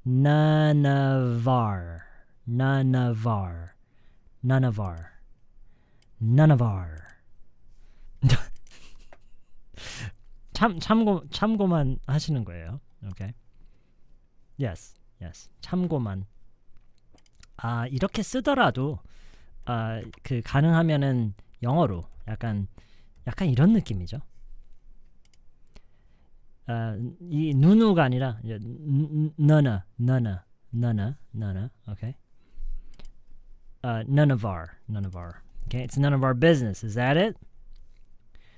None of our. None of our. None of our. None of our. 참고만 하시는 거예요. Okay. Yes. Yes. 참고만. 이렇게 쓰더라도 그 가능하면은 영어로 약간 이런 느낌이죠. 이 누누가 아니라 none, okay? None of our. Okay, it's none of our business. Is that it?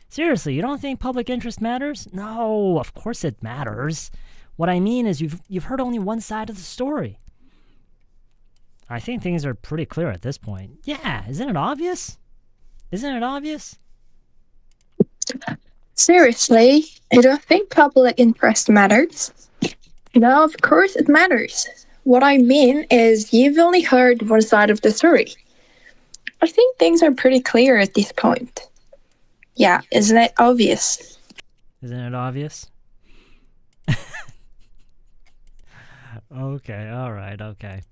Seriously, you don't think public interest matters? No, of course it matters. What I mean is you've heard only one side of the story. I think things are pretty clear at this point. Yeah, isn't it obvious? Isn't it obvious? Seriously, you don't think public interest matters? No, of course it matters. What I mean is you've only heard one side of the story. I think things are pretty clear at this point. Yeah, isn't it obvious? Isn't it obvious? Okay, alright, okay.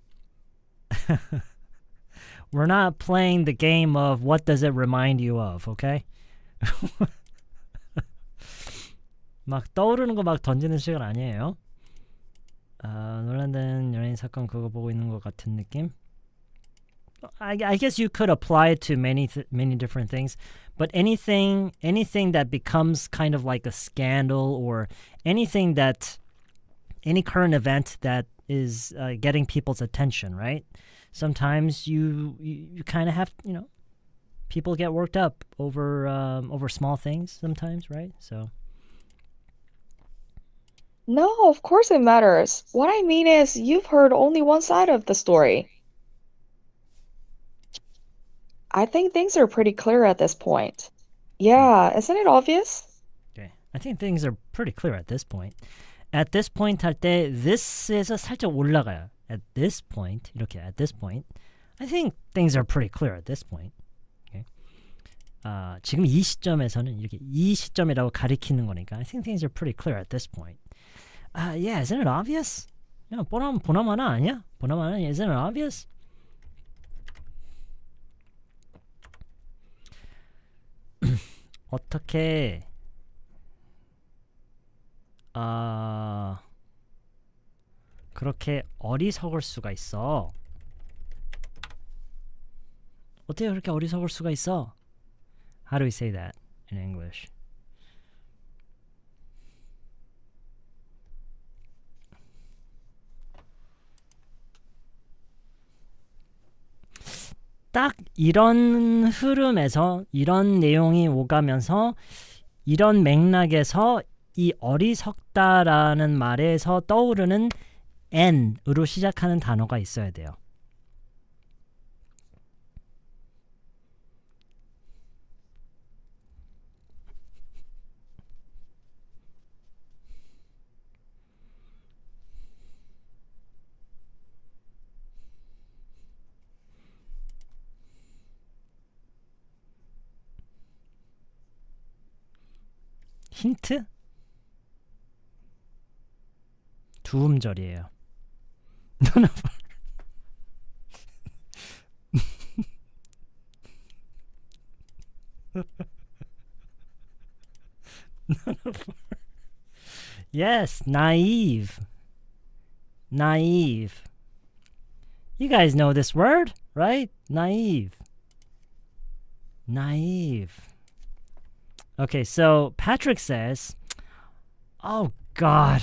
We're not playing the game of what does it remind you of, okay? 막 떠오르는 거 막 던지는 시간 아니에요. 논란된 연예인 사건 그거 보고 있는 것 같은 느낌. I guess you could apply it to many different things, but anything that becomes kind of like a scandal or any current event that is getting people's attention, right? Sometimes you kind of have, people get worked up over small things sometimes, right? So. No, of course it matters. What I mean is you've heard only one side of the story. I think things are pretty clear at this point. Yeah, isn't it obvious? Okay. I think things are pretty clear at this point. At this point 할 때 this에서 살짝 올라가요. At this point, 이렇게 at this point. I think things are pretty clear at this point. Okay. 지금 이 시점에서는 이렇게 이 시점이라고 가리키는 거니까 I think things are pretty clear at this point. Yeah, isn't it obvious? 야, 보나마나 아니야? 보나마나 isn't it obvious? 어떻게 그렇게 어리석을 수가 있어? 어떻게 그렇게 어리석을 수가 있어? How do we say that in English? 딱 이런 흐름에서 이런 내용이 오가면서 이런 맥락에서 이 어리석다라는 말에서 떠오르는 n으로 시작하는 단어가 있어야 돼요. 힌트? 두 음절이에요. None of our. None of our. Yes, naive. Naive. You guys know this word, right? Naive. Naive. Okay, so Patrick says, oh God,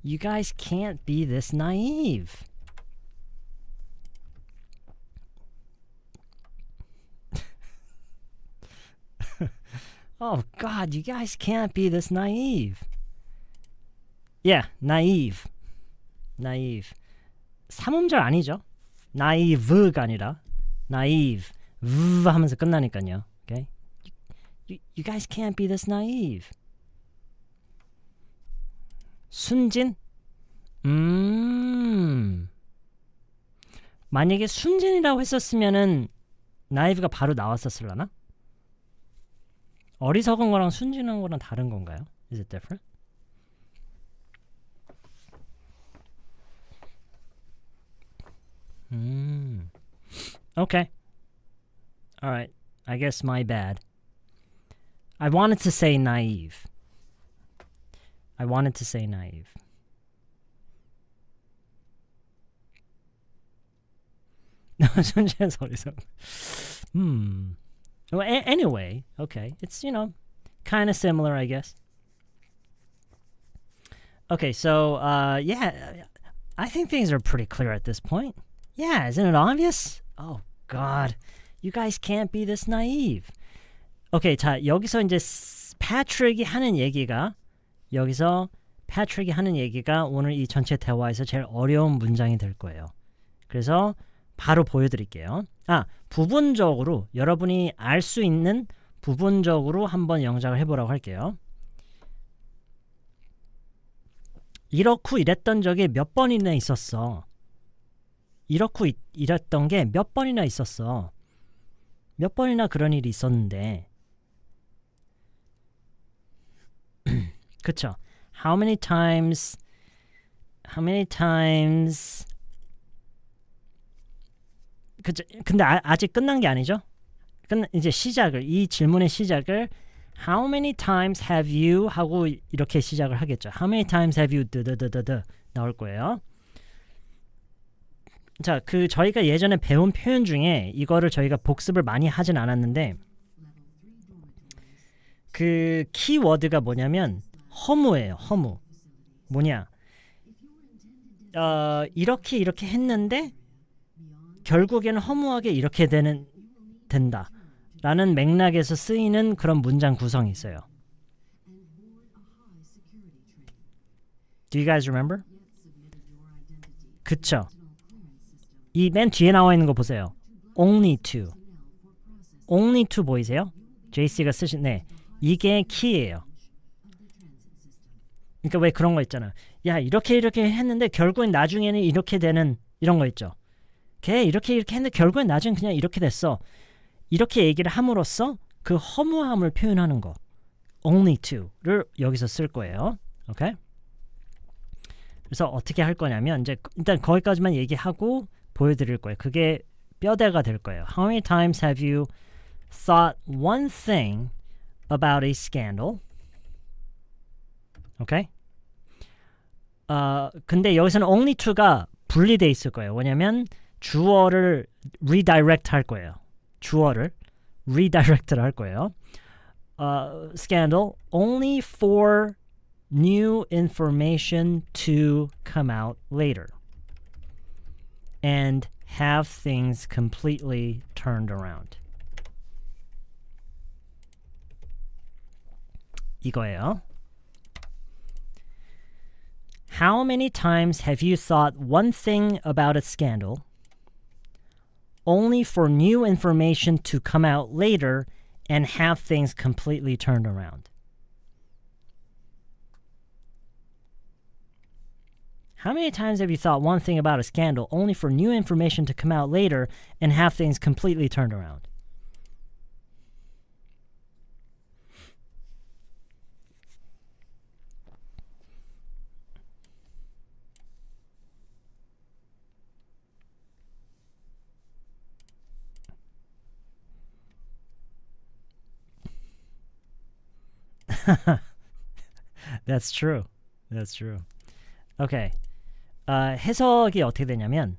you guys can't be this naive. Oh God, you guys can't be this naive. Yeah, naive. Naive. 3음절 아니죠? naive가 아니라 naive. v 하면서 끝나니까요. Okay? You guys can't be this naive. 순진? 만약에 순진이라고 했었으면은 naive가 바로 나왔었을라나? 어리석은 거랑 순진한 거랑 다른 건가요? Is it different? Okay. All right. I guess my bad. I wanted to say naive. 손재 소리서. Well, anyway, okay. It's, kind of similar, I guess. Okay, so, yeah, I think things are pretty clear at this point. Yeah, isn't it obvious? Oh, God. You guys can't be this naive. Okay, 자, 여기서 이제 패트릭이 하는 얘기가 오늘 이 전체 대화에서 제일 어려운 문장이 될 거예요. 그래서 바로 보여드릴게요. 부분적으로 여러분이 알 수 있는 부분적으로 한번 영작을 해보라고 할게요. 이렇고 이랬던 적이 몇 번이나 있었어. 이렇고 이랬던 게 몇 번이나 있었어. 몇 번이나 그런 일이 있었는데. 그쵸? How many times 그쵸? 근데 아직 끝난 게 아니죠? 이제 이 질문의 시작을 How many times have you 하고 이렇게 시작을 하겠죠. How many times have you 나올 거예요. 자, 저희가 예전에 배운 표현 중에 이거를 저희가 복습을 많이 하진 않았는데 그 키워드가 뭐냐면 허무예요. 허무. 뭐냐? 이렇게 했는데 결국에는 허무하게 이렇게 된다. 라는 맥락에서 쓰이는 그런 문장 구성이 있어요. Do you guys remember? 그쵸? 이 맨 뒤에 나와 있는 거 보세요. Only to. Only to 보이세요? JC가 쓰신 이게 키예요. 그러니까 왜 그런 거 있잖아. 야, 이렇게 했는데 결국엔 나중에는 이렇게 되는 이런 거 있죠. 걔 이렇게 했는데 결국엔 나중엔 그냥 이렇게 됐어. 이렇게 얘기를 함으로써 그 허무함을 표현하는 거. Only to를 여기서 쓸 거예요. 오케이? 그래서 어떻게 할 거냐면 이제 일단 거기까지만 얘기하고 보여드릴 거예요. 그게 뼈대가 될 거예요. How many times have you thought one thing about a scandal? 오케이? 근데 여기서는 only to가 분리돼 있을 거예요. 왜냐면 주어를 redirect 할 거예요. 주어를 redirect를 할 거예요. Scandal only for new information to come out later and have things completely turned around. 이거예요. How many times have you thought one thing about a scandal only for new information to come out later and have things completely turned around? How many times have you thought one thing about a scandal only for new information to come out later and have things completely turned around? That's true. That's true. Okay. 해석이 어떻게 되냐면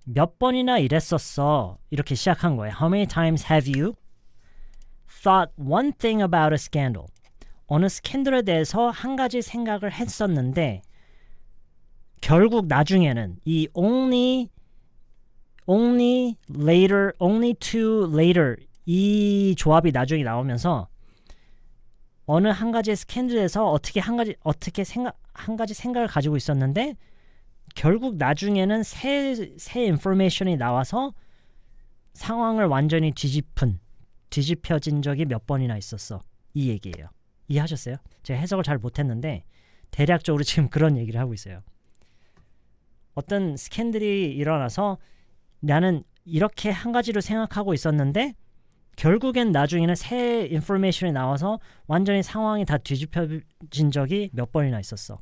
몇 번이나 이랬었어. 이렇게 시작한 거예요. How many times have you thought one thing about a scandal? 어느 스캔들에 대해서 한 가지 생각을 했었는데 결국 나중에는 이 only later, only to later 이 조합이 나중에 나오면서 어느 한 가지 스캔들에서 한 가지 생각을 가지고 있었는데 결국 나중에는 새 인포메이션이 나와서 상황을 완전히 뒤집혀진 적이 몇 번이나 있었어. 이 얘기예요. 이해하셨어요? 제가 해석을 잘 못했는데 대략적으로 지금 그런 얘기를 하고 있어요. 어떤 스캔들이 일어나서 나는 이렇게 한 가지로 생각하고 있었는데 결국엔 나중에는 새 인포메이션이 나와서 완전히 상황이 다 뒤집혀진 적이 몇 번이나 있었어.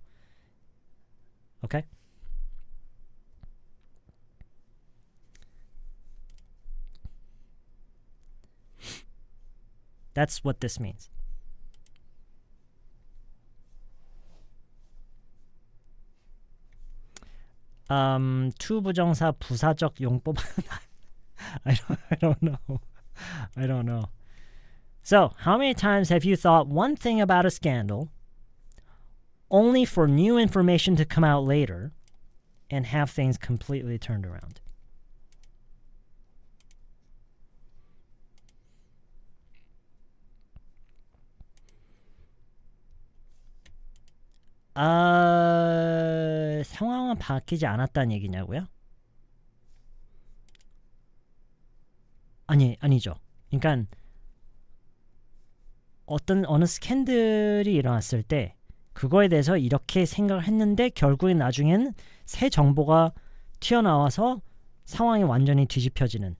오케이? That's what this means. 투부정사 부사적 용법. I don't know. I don't know. So, how many times have you thought one thing about a scandal only for new information to come out later and have things completely turned around? 상황은 바뀌지 않았다는 얘기냐고요? 아니죠. 그러니까 어느 스캔들이 일어났을 때 그거에 대해서 이렇게 생각을 했는데 결국에 나중엔 새 정보가 튀어나와서 상황이 완전히 뒤집혀지는,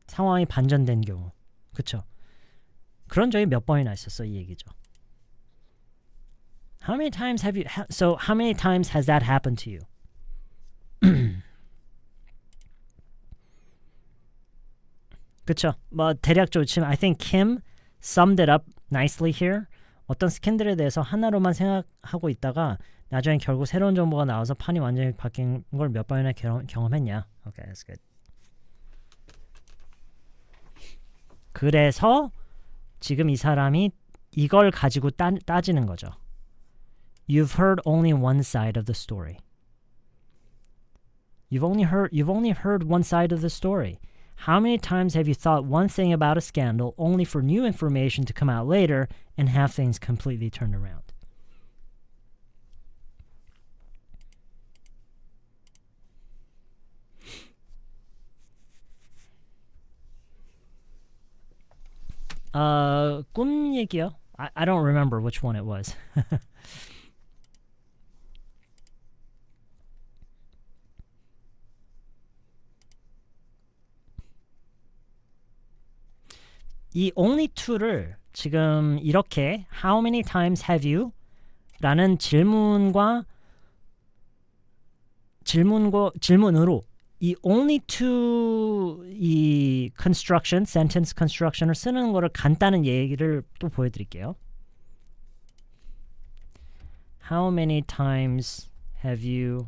상황이 반전된 경우. 그쵸? 그런 적이 몇 번이나 있었어, 이 얘기죠. How many times have you so how many times has that happened to you? 그쵸? 뭐 대략적으로 치면 I think Kim summed it up nicely here. 어떤 스캔들에 대해서 하나로만 생각하고 있다가 나중에 결국 새로운 정보가 나와서 판이 완전히 바뀐 걸 몇 번이나 경험했냐. Okay, that's good. 그래서 지금 이 사람이 이걸 가지고 따지는 거죠. You've heard only one side of the story. You've only heard one side of the story. How many times have you thought one thing about a scandal only for new information to come out later and have things completely turned around? 꿈 얘기요? I don't remember which one it was. 이 only to를 지금 이렇게 How many times have you? 라는 질문으로 이 only to 이 construction, sentence construction을 쓰는 거를 간단한 얘기를 또 보여드릴게요. How many times have you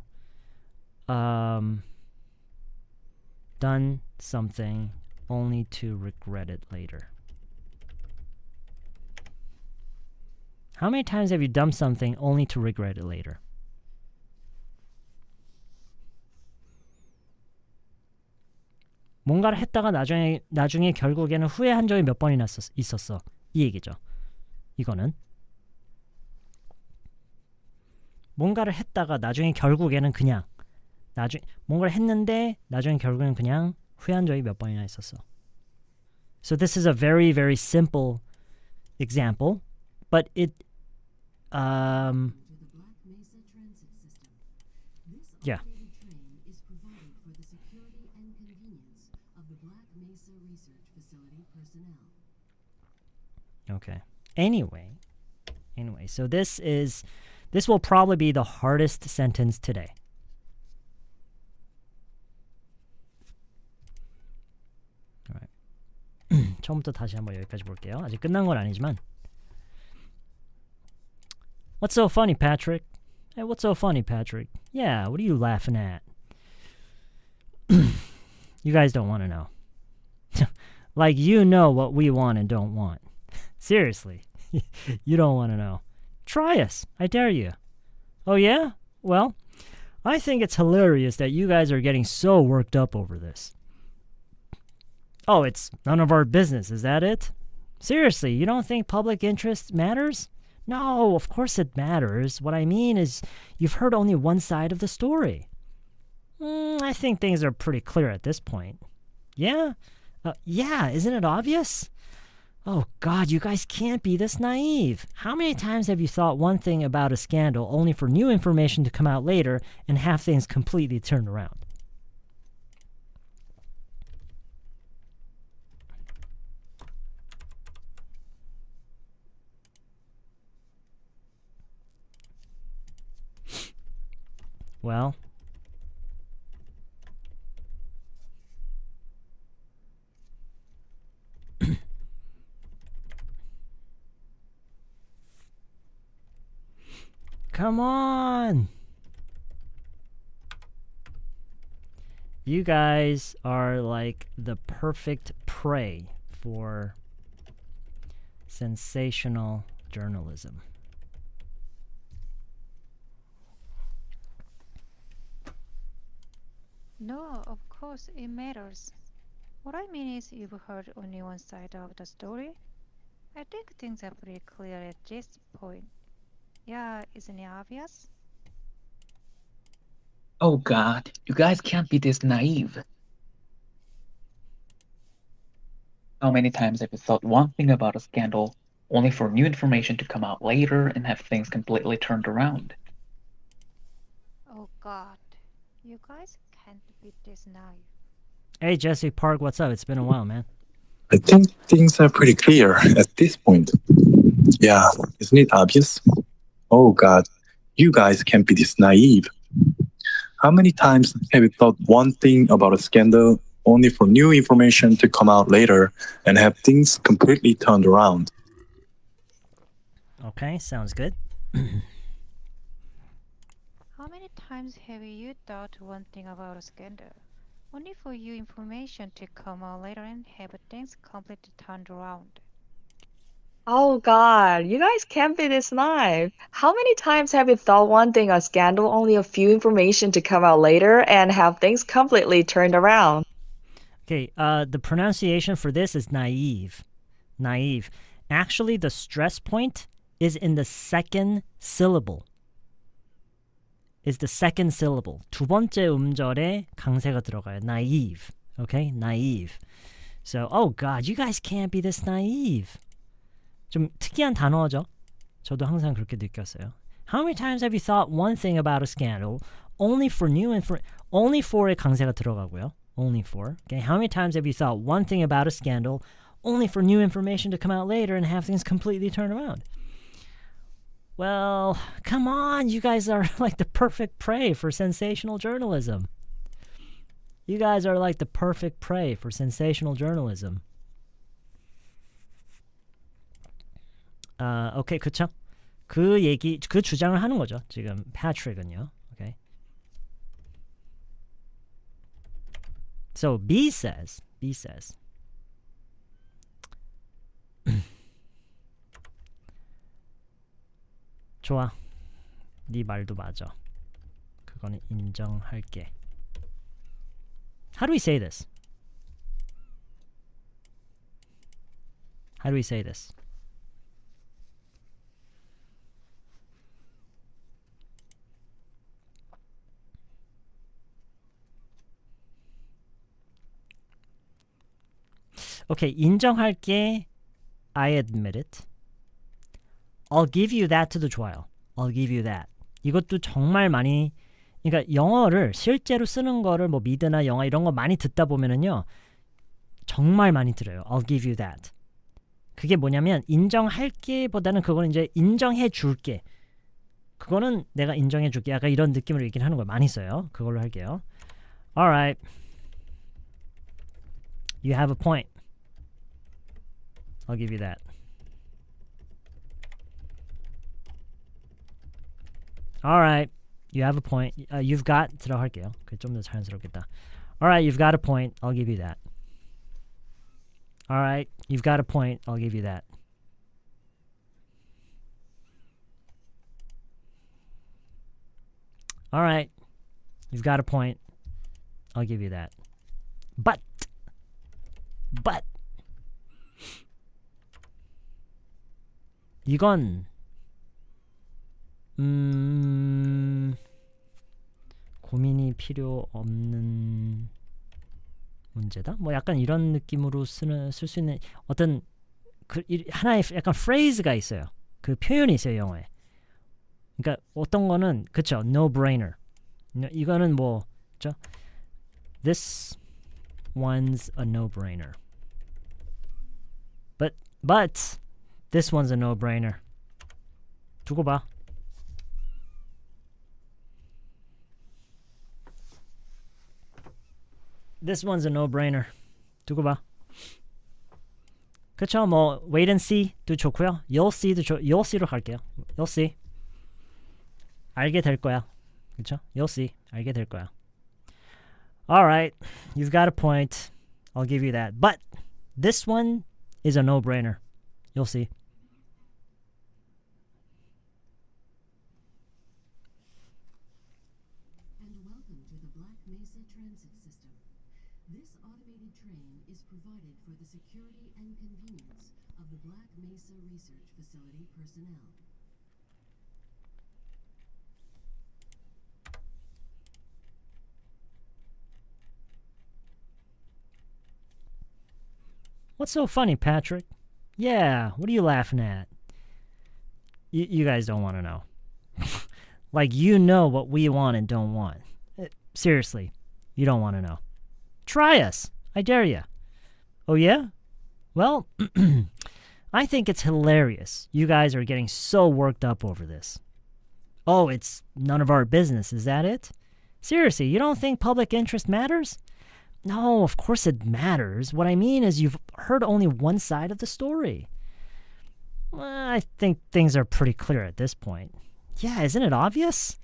done something only to regret it later? How many times have you done something only to regret it later? 뭔가를 했다가 나중에 결국에는 후회한 적이 몇 번이나 있었어. 이 얘기죠. 이거는 뭔가를 했다가 나중에 결국에는 그냥 뭔가를 했는데 나중에 결국에는 그냥 후회한 적이 몇 번이나 있었어. So this is a very, very simple example, but it yeah. Okay. Anyway, so this will probably be the hardest sentence today. Alright. 처음부터 다시 한번 여기까지 볼게요. 아직 끝난 건 아니지만. What's so funny, Patrick? Hey, what's so funny, Patrick? Yeah, what are you laughing at? You guys don't want to know. Like you know what we want and don't want. Seriously, you don't want to know. Try us, I dare you. Oh yeah? Well, I think it's hilarious that you guys are getting so worked up over this. Oh, it's none of our business, is that it? Seriously, you don't think public interest matters? No, of course it matters. What I mean is you've heard only one side of the story. I think things are pretty clear at this point. Yeah? Yeah, isn't it obvious? Oh God, you guys can't be this naive. How many times have you thought one thing about a scandal only for new information to come out later and have things completely turned around? Well, Come on! You guys are like the perfect prey for sensational journalism. No, of course it matters. What I mean is you've heard only one side of the story. I think things are pretty clear at this point. Yeah, isn't it obvious? Oh God, you guys can't be this naive. How many times have you thought one thing about a scandal only for new information to come out later and have things completely turned around? Oh God, you guys can't be this naive. Hey Jesse Park, what's up? It's been a while, man. I think things are pretty clear at this point. Yeah, isn't it obvious? Oh God, you guys can't be this naive. How many times have you thought one thing about a scandal only for new information to come out later and have things completely turned around? Okay, sounds good. How many times have you thought one thing about a scandal, only for you information to come out later and have things completely turned around? Oh God, you guys can't be this naive. How many times have you thought one thing a scandal, only a few information to come out later and have things completely turned around? Okay, the pronunciation for this is naive. Naive. Actually, the stress point is in the second syllable. Is the second syllable. 두 번째 음절에 강세가 들어가요. Naive. Okay? Naive. So, oh God, you guys can't be this naive. 좀 특이한 단어죠. 저도 항상 그렇게 느꼈어요. How many times have you thought one thing about a scandal only for only for에 강세가 들어가고요. Only for. Okay, how many times have you thought one thing about a scandal only for new information to come out later and have things completely turn around? Well, come on, you guys are like the perfect prey for sensational journalism. You guys are like the perfect prey for sensational journalism. 오케이, 그쵸? 그 주장을 하는 거죠. 지금 Patrick은요. Okay. So B says. 좋아. 네 말도 맞아. 그거는 인정할게. How do we say this? How do we say this? 오케이, 인정할게. I admit it. I'll give you that도 좋아요. I'll give you that. 이것도 정말 많이, 그러니까 영어를 실제로 쓰는 거를 뭐 미드나 영화 이런 거 많이 듣다 보면은요, 정말 많이 들어요. I'll give you that. 그게 뭐냐면 인정할게보다는 그거는 이제 인정해 줄게. 그거는 내가 인정해 줄게. 약간 이런 느낌으로 얘기를 하는 걸 많이 써요. 그걸로 할게요. Alright. You have a point. I'll give you that. Alright, you have a point. You've got 들어갈게요. 그게 좀 더 자연스럽겠다. Alright, you've got a point. I'll give you that. Alright, you've got a point. I'll give you that. Alright, you've got a point. I'll give you that. But 이건 고민이 필요 없는 문제다? 뭐 약간 이런 느낌으로 쓸 수 있는 어떤 하나의 약간 phrase가 있어요. 그 표현이 있어요, 영어에. 그러니까 어떤 거는 그쵸, no-brainer. 이거는 뭐 그쵸? This one's a no-brainer. But this one's a no-brainer. 두고 봐. This one's a no-brainer. 두고 봐. 그쵸, 뭐 wait and see도 좋고요. You'll see도 you'll see로 갈게요. You'll see. 알게 될 거야. 그쵸? You'll see. 알게 될 거야. Alright, you've got a point. I'll give you that. But this one is a no-brainer. You'll see. And welcome to the Black Mesa Transit System. This automated train is provided for the security and convenience of the Black Mesa Research Facility personnel. What's so funny, Patrick? Yeah, what are you laughing at? You guys don't want to know. Like, you know what we want and don't want. Seriously, you don't want to know. Try us. I dare you. Oh, yeah? Well, I think it's hilarious. You guys are getting so worked up over this. Oh, it's none of our business. Is that it? Seriously, you don't think public interest matters? No, of course it matters. What I mean is you've heard only one side of the story. Well, I think things are pretty clear at this point. Yeah, isn't it obvious?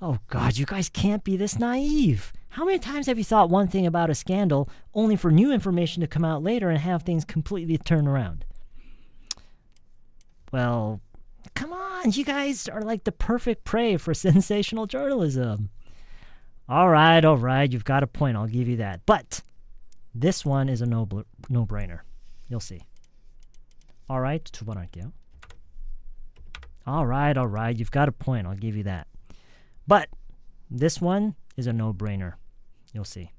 Oh God, you guys can't be this naive. How many times have you thought one thing about a scandal only for new information to come out later and have things completely turn around? Well, come on, you guys are like the perfect prey for sensational journalism. All right, you've got a point, I'll give you that. But this one is a no-brainer. You'll see. All right, 두 번 할게요. All right, you've got a point, I'll give you that. But this one is a no-brainer. You'll see.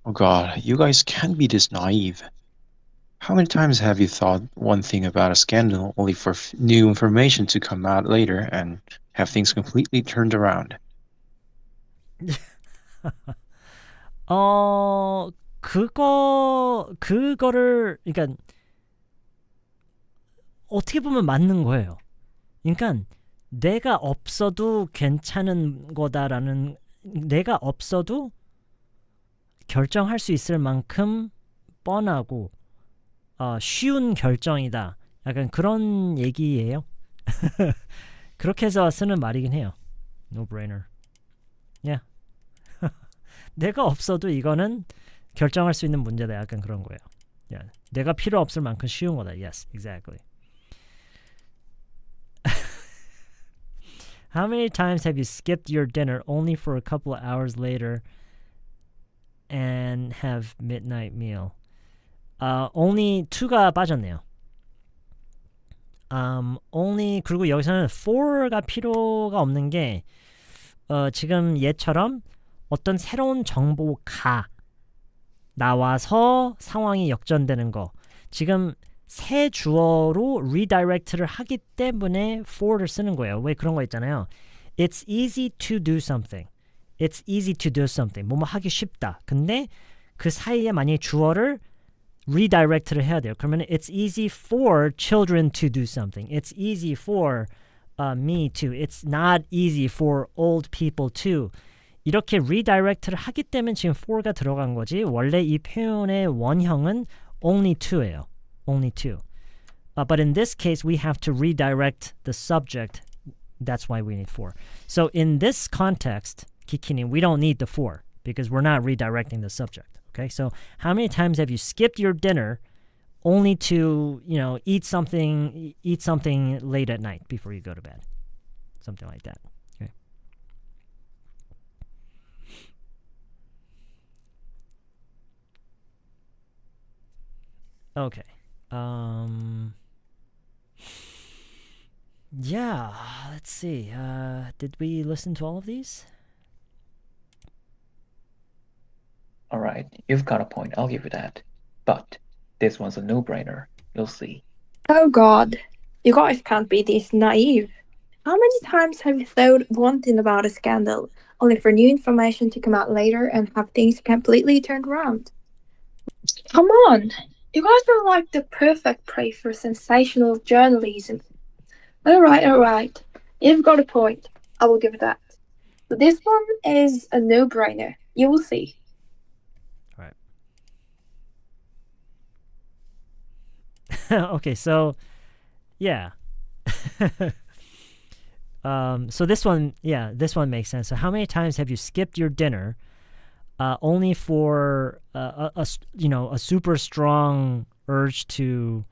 Oh God, you guys can't be this naive. How many times have you thought one thing about a scandal only for new information to come out later and have things completely turned around? 그거를, 그러니까, 어떻게 보면 맞는 거예요. 그러니까, 내가 없어도 괜찮은 거다라는, 내가 없어도 결정할 수 있을 만큼 뻔하고, 쉬운 결정이다. 약간 그런 얘기예요. 그렇게 해서 쓰는 말이긴 해요. No-brainer. Yeah. 내가 없어도 이거는 결정할 수 있는 문제다. 약간 그런 거예요. Yeah. 내가 필요 없을 만큼 쉬운 거다. Yes, exactly. How many times have you skipped your dinner only for a couple of hours later and have midnight meal? Only 2가 빠졌네요. Only, 그리고 여기서는 for가 필요가 없는 게 지금 얘처럼 어떤 새로운 정보가 나와서 상황이 역전되는 거. 지금 새 주어로 redirect를 하기 때문에 for를 쓰는 거예요. 왜 그런 거 있잖아요. It's easy to do something. It's easy to do something. 뭐뭐 하기 쉽다. 근데 그 사이에 만약에 주어를 redirect를 해야 돼요. 그러면 it's easy for children to do something. It's easy for me to. It's not easy for old people to. 이렇게 redirect를 하기 때문에 지금 for가 들어간 거지. 원래 이 표현의 원형은 only to예요. Only to. But in this case, we have to redirect the subject. That's why we need for. So in this context, Kikini, we don't need the for because we're not redirecting the subject. Okay, so how many times have you skipped your dinner only to, eat something late at night before you go to bed? Something like that. Okay. Okay. Yeah, let's see. Did we listen to all of these? All right, you've got a point. I'll give you that. But this one's a no-brainer. You'll see. Oh God, you guys can't be this naive. How many times have you thought one thing about a scandal, only for new information to come out later and have things completely turned around? Come on, you guys are like the perfect prey for sensational journalism. All right. You've got a point. I will give it that. But this one is a no-brainer. You will see. Okay, so yeah. So this one makes sense. So how many times have you skipped your dinner only for a super strong urge to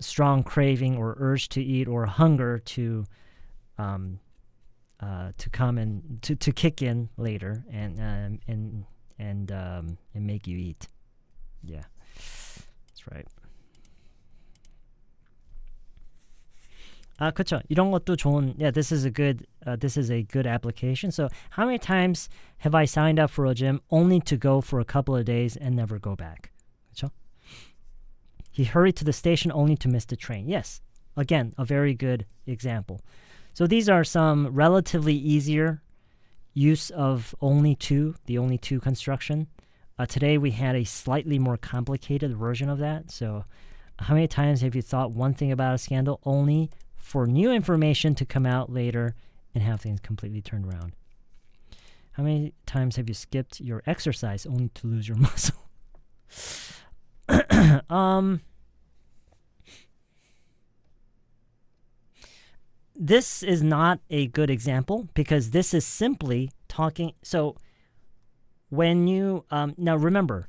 strong craving or urge to eat or hunger to come and to kick in later and make you eat. Yeah, that's right. 그쵸. 이런 것도 좋은. Yeah, this is a good application. So, how many times have I signed up for a gym only to go for a couple of days and never go back? 그쵸? He hurried to the station only to miss the train. Yes. Again, a very good example. So these are some relatively easier use of only to, the only to construction. Today we had a slightly more complicated version of that. So how many times have you thought one thing about a scandal only for new information to come out later and have things completely turned around? How many times have you skipped your exercise only to lose your muscle? This is not a good example because this is simply talking. So when you, now remember,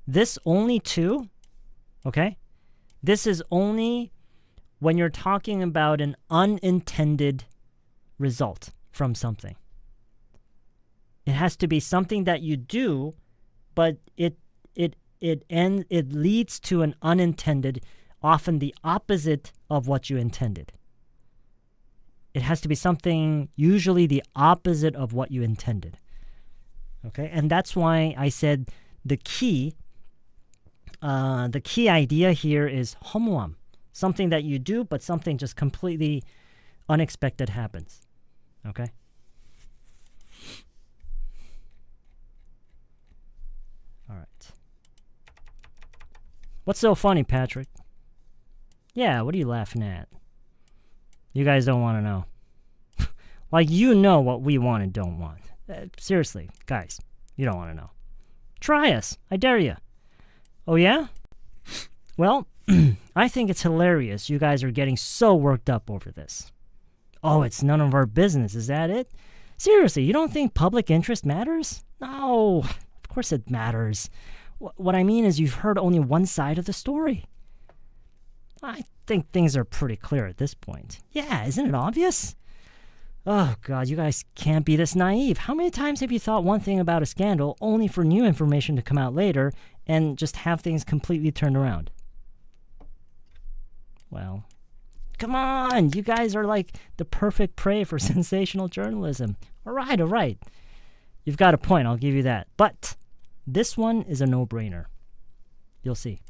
this only to, okay? This is only when you're talking about an unintended result from something. It has to be something that you do, but it leads to an unintended, often the opposite of what you intended. It has to be something usually the opposite of what you intended. Okay, and that's why I said the key idea here is 허무함. Something that you do, but something just completely unexpected happens. Okay? All right. What's so funny, Patrick? Yeah, what are you laughing at? You guys don't want to know. Like, you know what we want and don't want. Seriously, guys, you don't want to know. Try us. I dare you. Oh, yeah? Well, I think it's hilarious. You guys are getting so worked up over this. Oh, it's none of our business. Is that it? Seriously, you don't think public interest matters? No, of course it matters. What I mean is you've heard only one side of the story. I think things are pretty clear at this point. Yeah, isn't it obvious? Oh, God, you guys can't be this naive. How many times have you thought one thing about a scandal only for new information to come out later and just have things completely turned around? Well, come on. You guys are like the perfect prey for sensational journalism. All right. You've got a point. I'll give you that. But this one is a no-brainer. You'll see.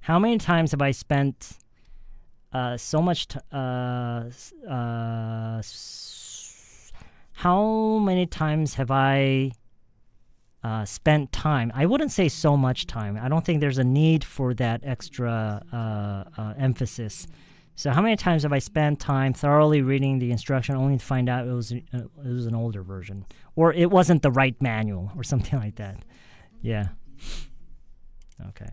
How many times have I spent so much how many times have I spent time? I wouldn't say so much time. I don't think there's a need for that extra emphasis. So how many times have I spent time thoroughly reading the instruction only to find out it was an older version, or it wasn't the right manual, or something like that? Yeah. Okay.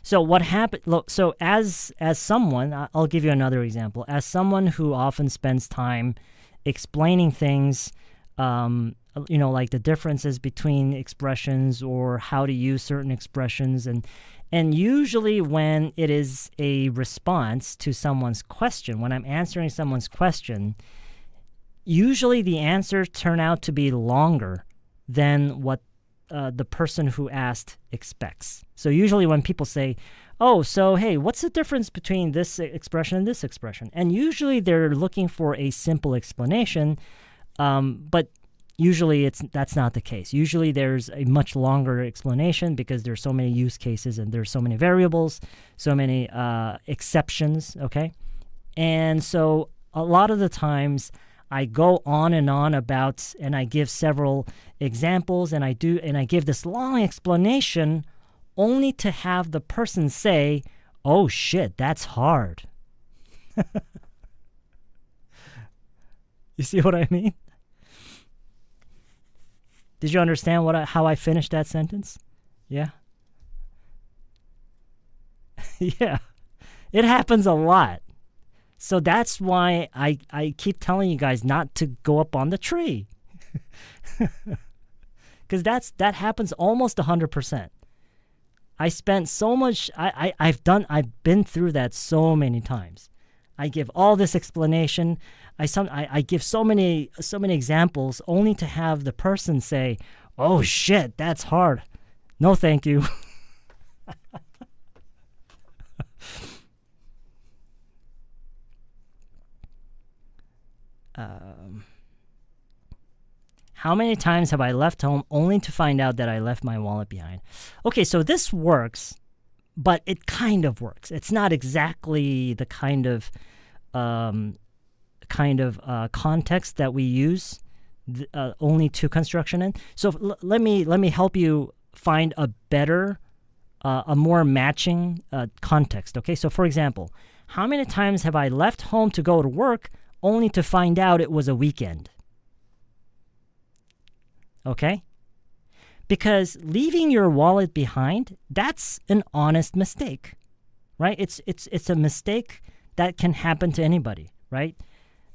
So what happened? Look, so as someone, I'll give you another example. As someone who often spends time explaining things, like the differences between expressions or how to use certain expressions, and usually when it is a response to someone's question, when I'm answering someone's question, usually the answers turn out to be longer than what the person who asked expects. So usually when people say, oh, so hey, what's the difference between this expression and this expression? And usually they're looking for a simple explanation, but usually that's not the case. Usually there's a much longer explanation because there's so many use cases and there's so many variables, so many exceptions, okay? And so a lot of the times I go on and on about, and I give several examples, and I give this long explanation only to have the person say, oh shit, that's hard. You see what I mean? Did you understand how I finished that sentence? Yeah? Yeah. It happens a lot. So that's why I keep telling you guys not to go up on the tree. Because that happens almost 100%. I spent so much, I've been through that so many times. I give all this explanation. I give so many examples only to have the person say, "Oh shit, that's hard. No, thank you." How many times have I left home only to find out that I left my wallet behind? Okay, so this works, but it kind of works. It's not exactly the kind of context that we use only to construction in. So let me help you find a better, a more matching context. Okay, so for example, how many times have I left home to go to work only to find out it was a weekend? Okay? Because leaving your wallet behind, that's an honest mistake, right? It's a mistake that can happen to anybody, right?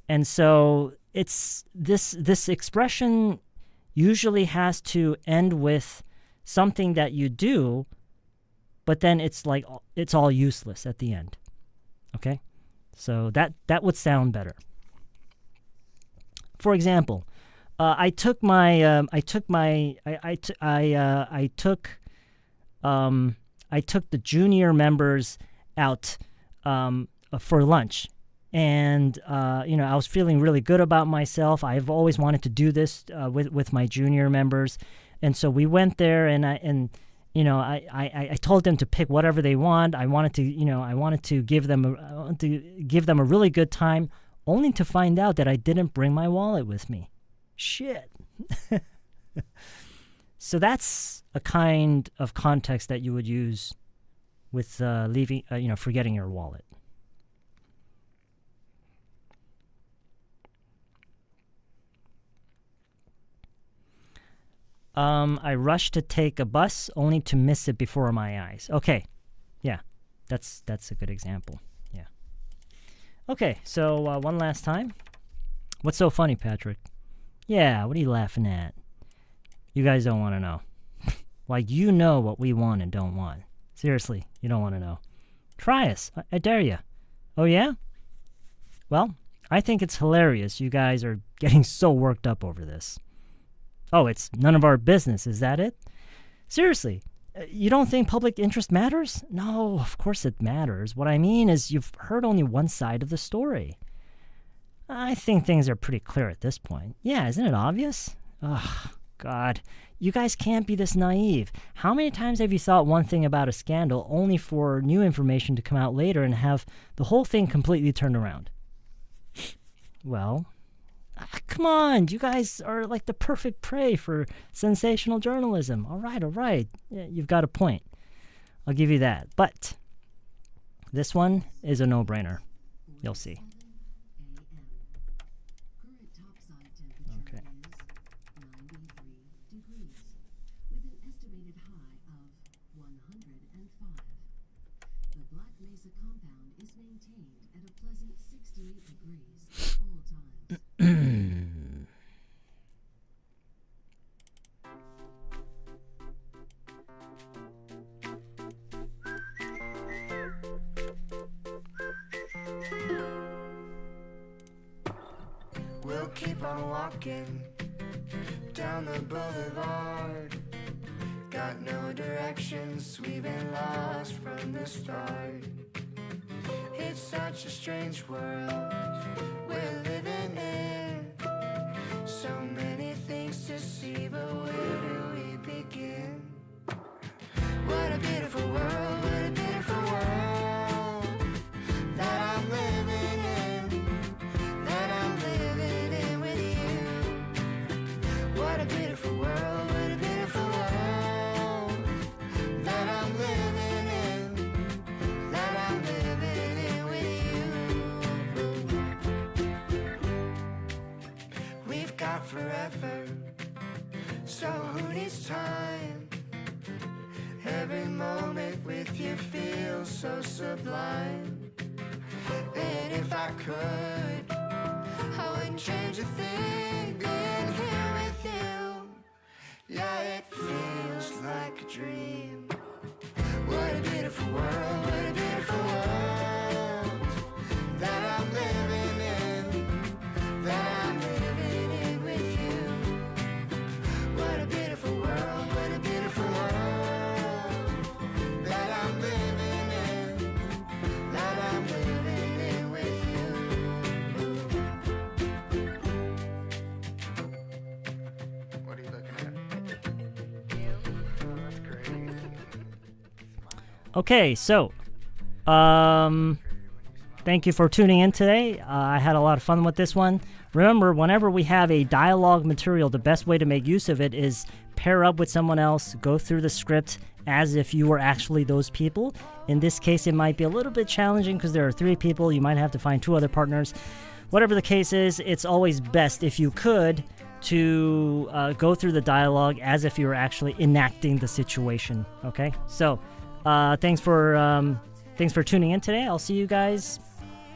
And so it's this expression usually has to end with something that you do, but then it's like it's all useless at the end. Okay? So that would sound better. For example, I took the junior members out for lunch, and I was feeling really good about myself. I've always wanted to do this with my junior members, and so we went there, and I told them to pick whatever they want. I wanted to give them a really good time, only to find out that I didn't bring my wallet with me. Shit. So that's a kind of context that you would use with forgetting your wallet. I rushed to take a bus only to miss it before my eyes. Okay. Yeah. That's a good example. Yeah. Okay, so one last time. What's so funny, Patrick? Yeah, what are you laughing at? You guys don't want to know. Like, you know what we want and don't want. Seriously, you don't want to know. Try us. I dare you. Oh, yeah? Well, I think it's hilarious you guys are getting so worked up over this. Oh, it's none of our business, is that it? Seriously, you don't think public interest matters? No, of course it matters. What I mean is you've heard only one side of the story. I think things are pretty clear at this point. Yeah, isn't it obvious? Ugh, God. You guys can't be this naive. How many times have you thought one thing about a scandal only for new information to come out later and have the whole thing completely turned around? Well, come on. You guys are like the perfect prey for sensational journalism. All right. Yeah, you've got a point. I'll give you that. But this one is a no-brainer. You'll see. Okay. The Black Mesa compound is maintained at a pleasant 68 degrees at all times. We'll keep on walking down the boulevard. Got no directions, we've been lost from the start. It's such a strange world we're living in. So many things to see, but where do we begin? What a beautiful world, what a beautiful world that I'm living in, that I'm living in with you. What a beautiful world, what a beautiful world that I'm living in, that I'm living in with you. forever. So who needs time? Every moment with you feels so sublime. And if I could, I wouldn't change a thing being here with you. Yeah, it feels like a dream. What a beautiful world, what a beautiful world that I'm living in, that I'm living in with you. What a beautiful world, what a beautiful world that I'm living in, that I'm living in with you. What are you looking at? Oh, that's great. Okay, so thank you for tuning in today. I had a lot of fun with this one. Remember, whenever we have a dialogue material, the best way to make use of it is pair up with someone else, go through the script as if you were actually those people. In this case, it might be a little bit challenging because there are 3 people. You might have to find 2 other partners. Whatever the case is, it's always best, if you could, to go through the dialogue as if you were actually enacting the situation. Okay, so thanks for tuning in today. I'll see you guys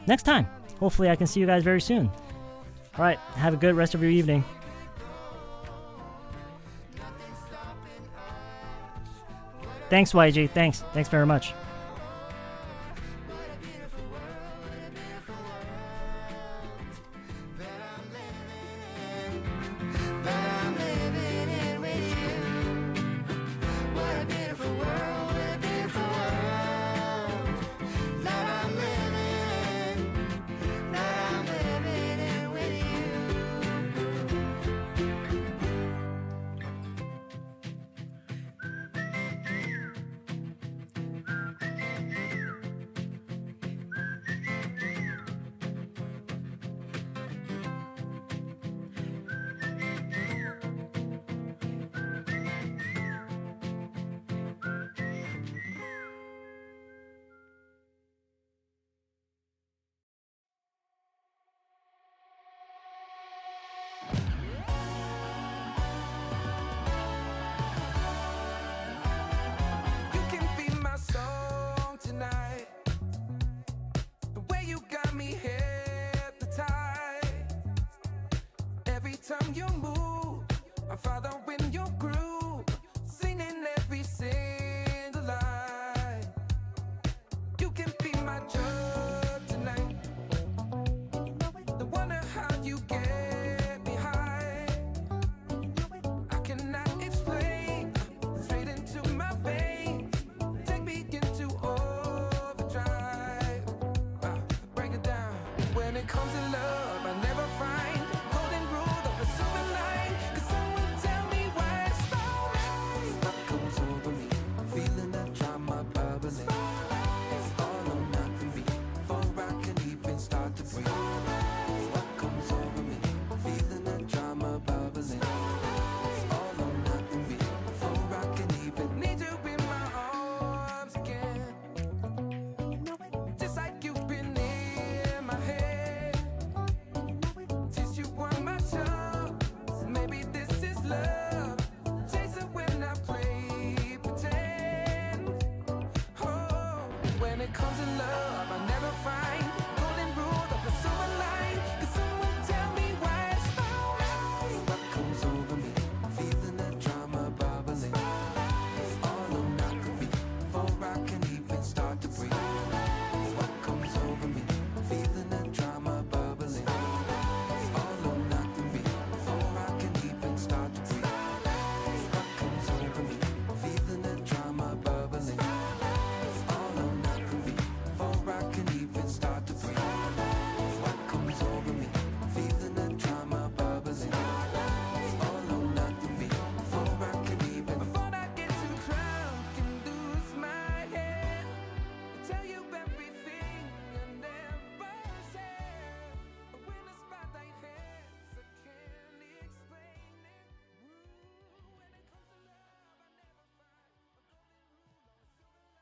next time. Hopefully, I can see you guys very soon. All right, have a good rest of your evening. Thanks, YG. Thanks very much. You can be my song tonight. The way you got me hypnotized. Every time you move, I'm following your groove, singing every single line. You can be my drug tonight. I wonder how you get me high. I cannot explain. Straight into my veins, take me into overdrive. Break it down. When it comes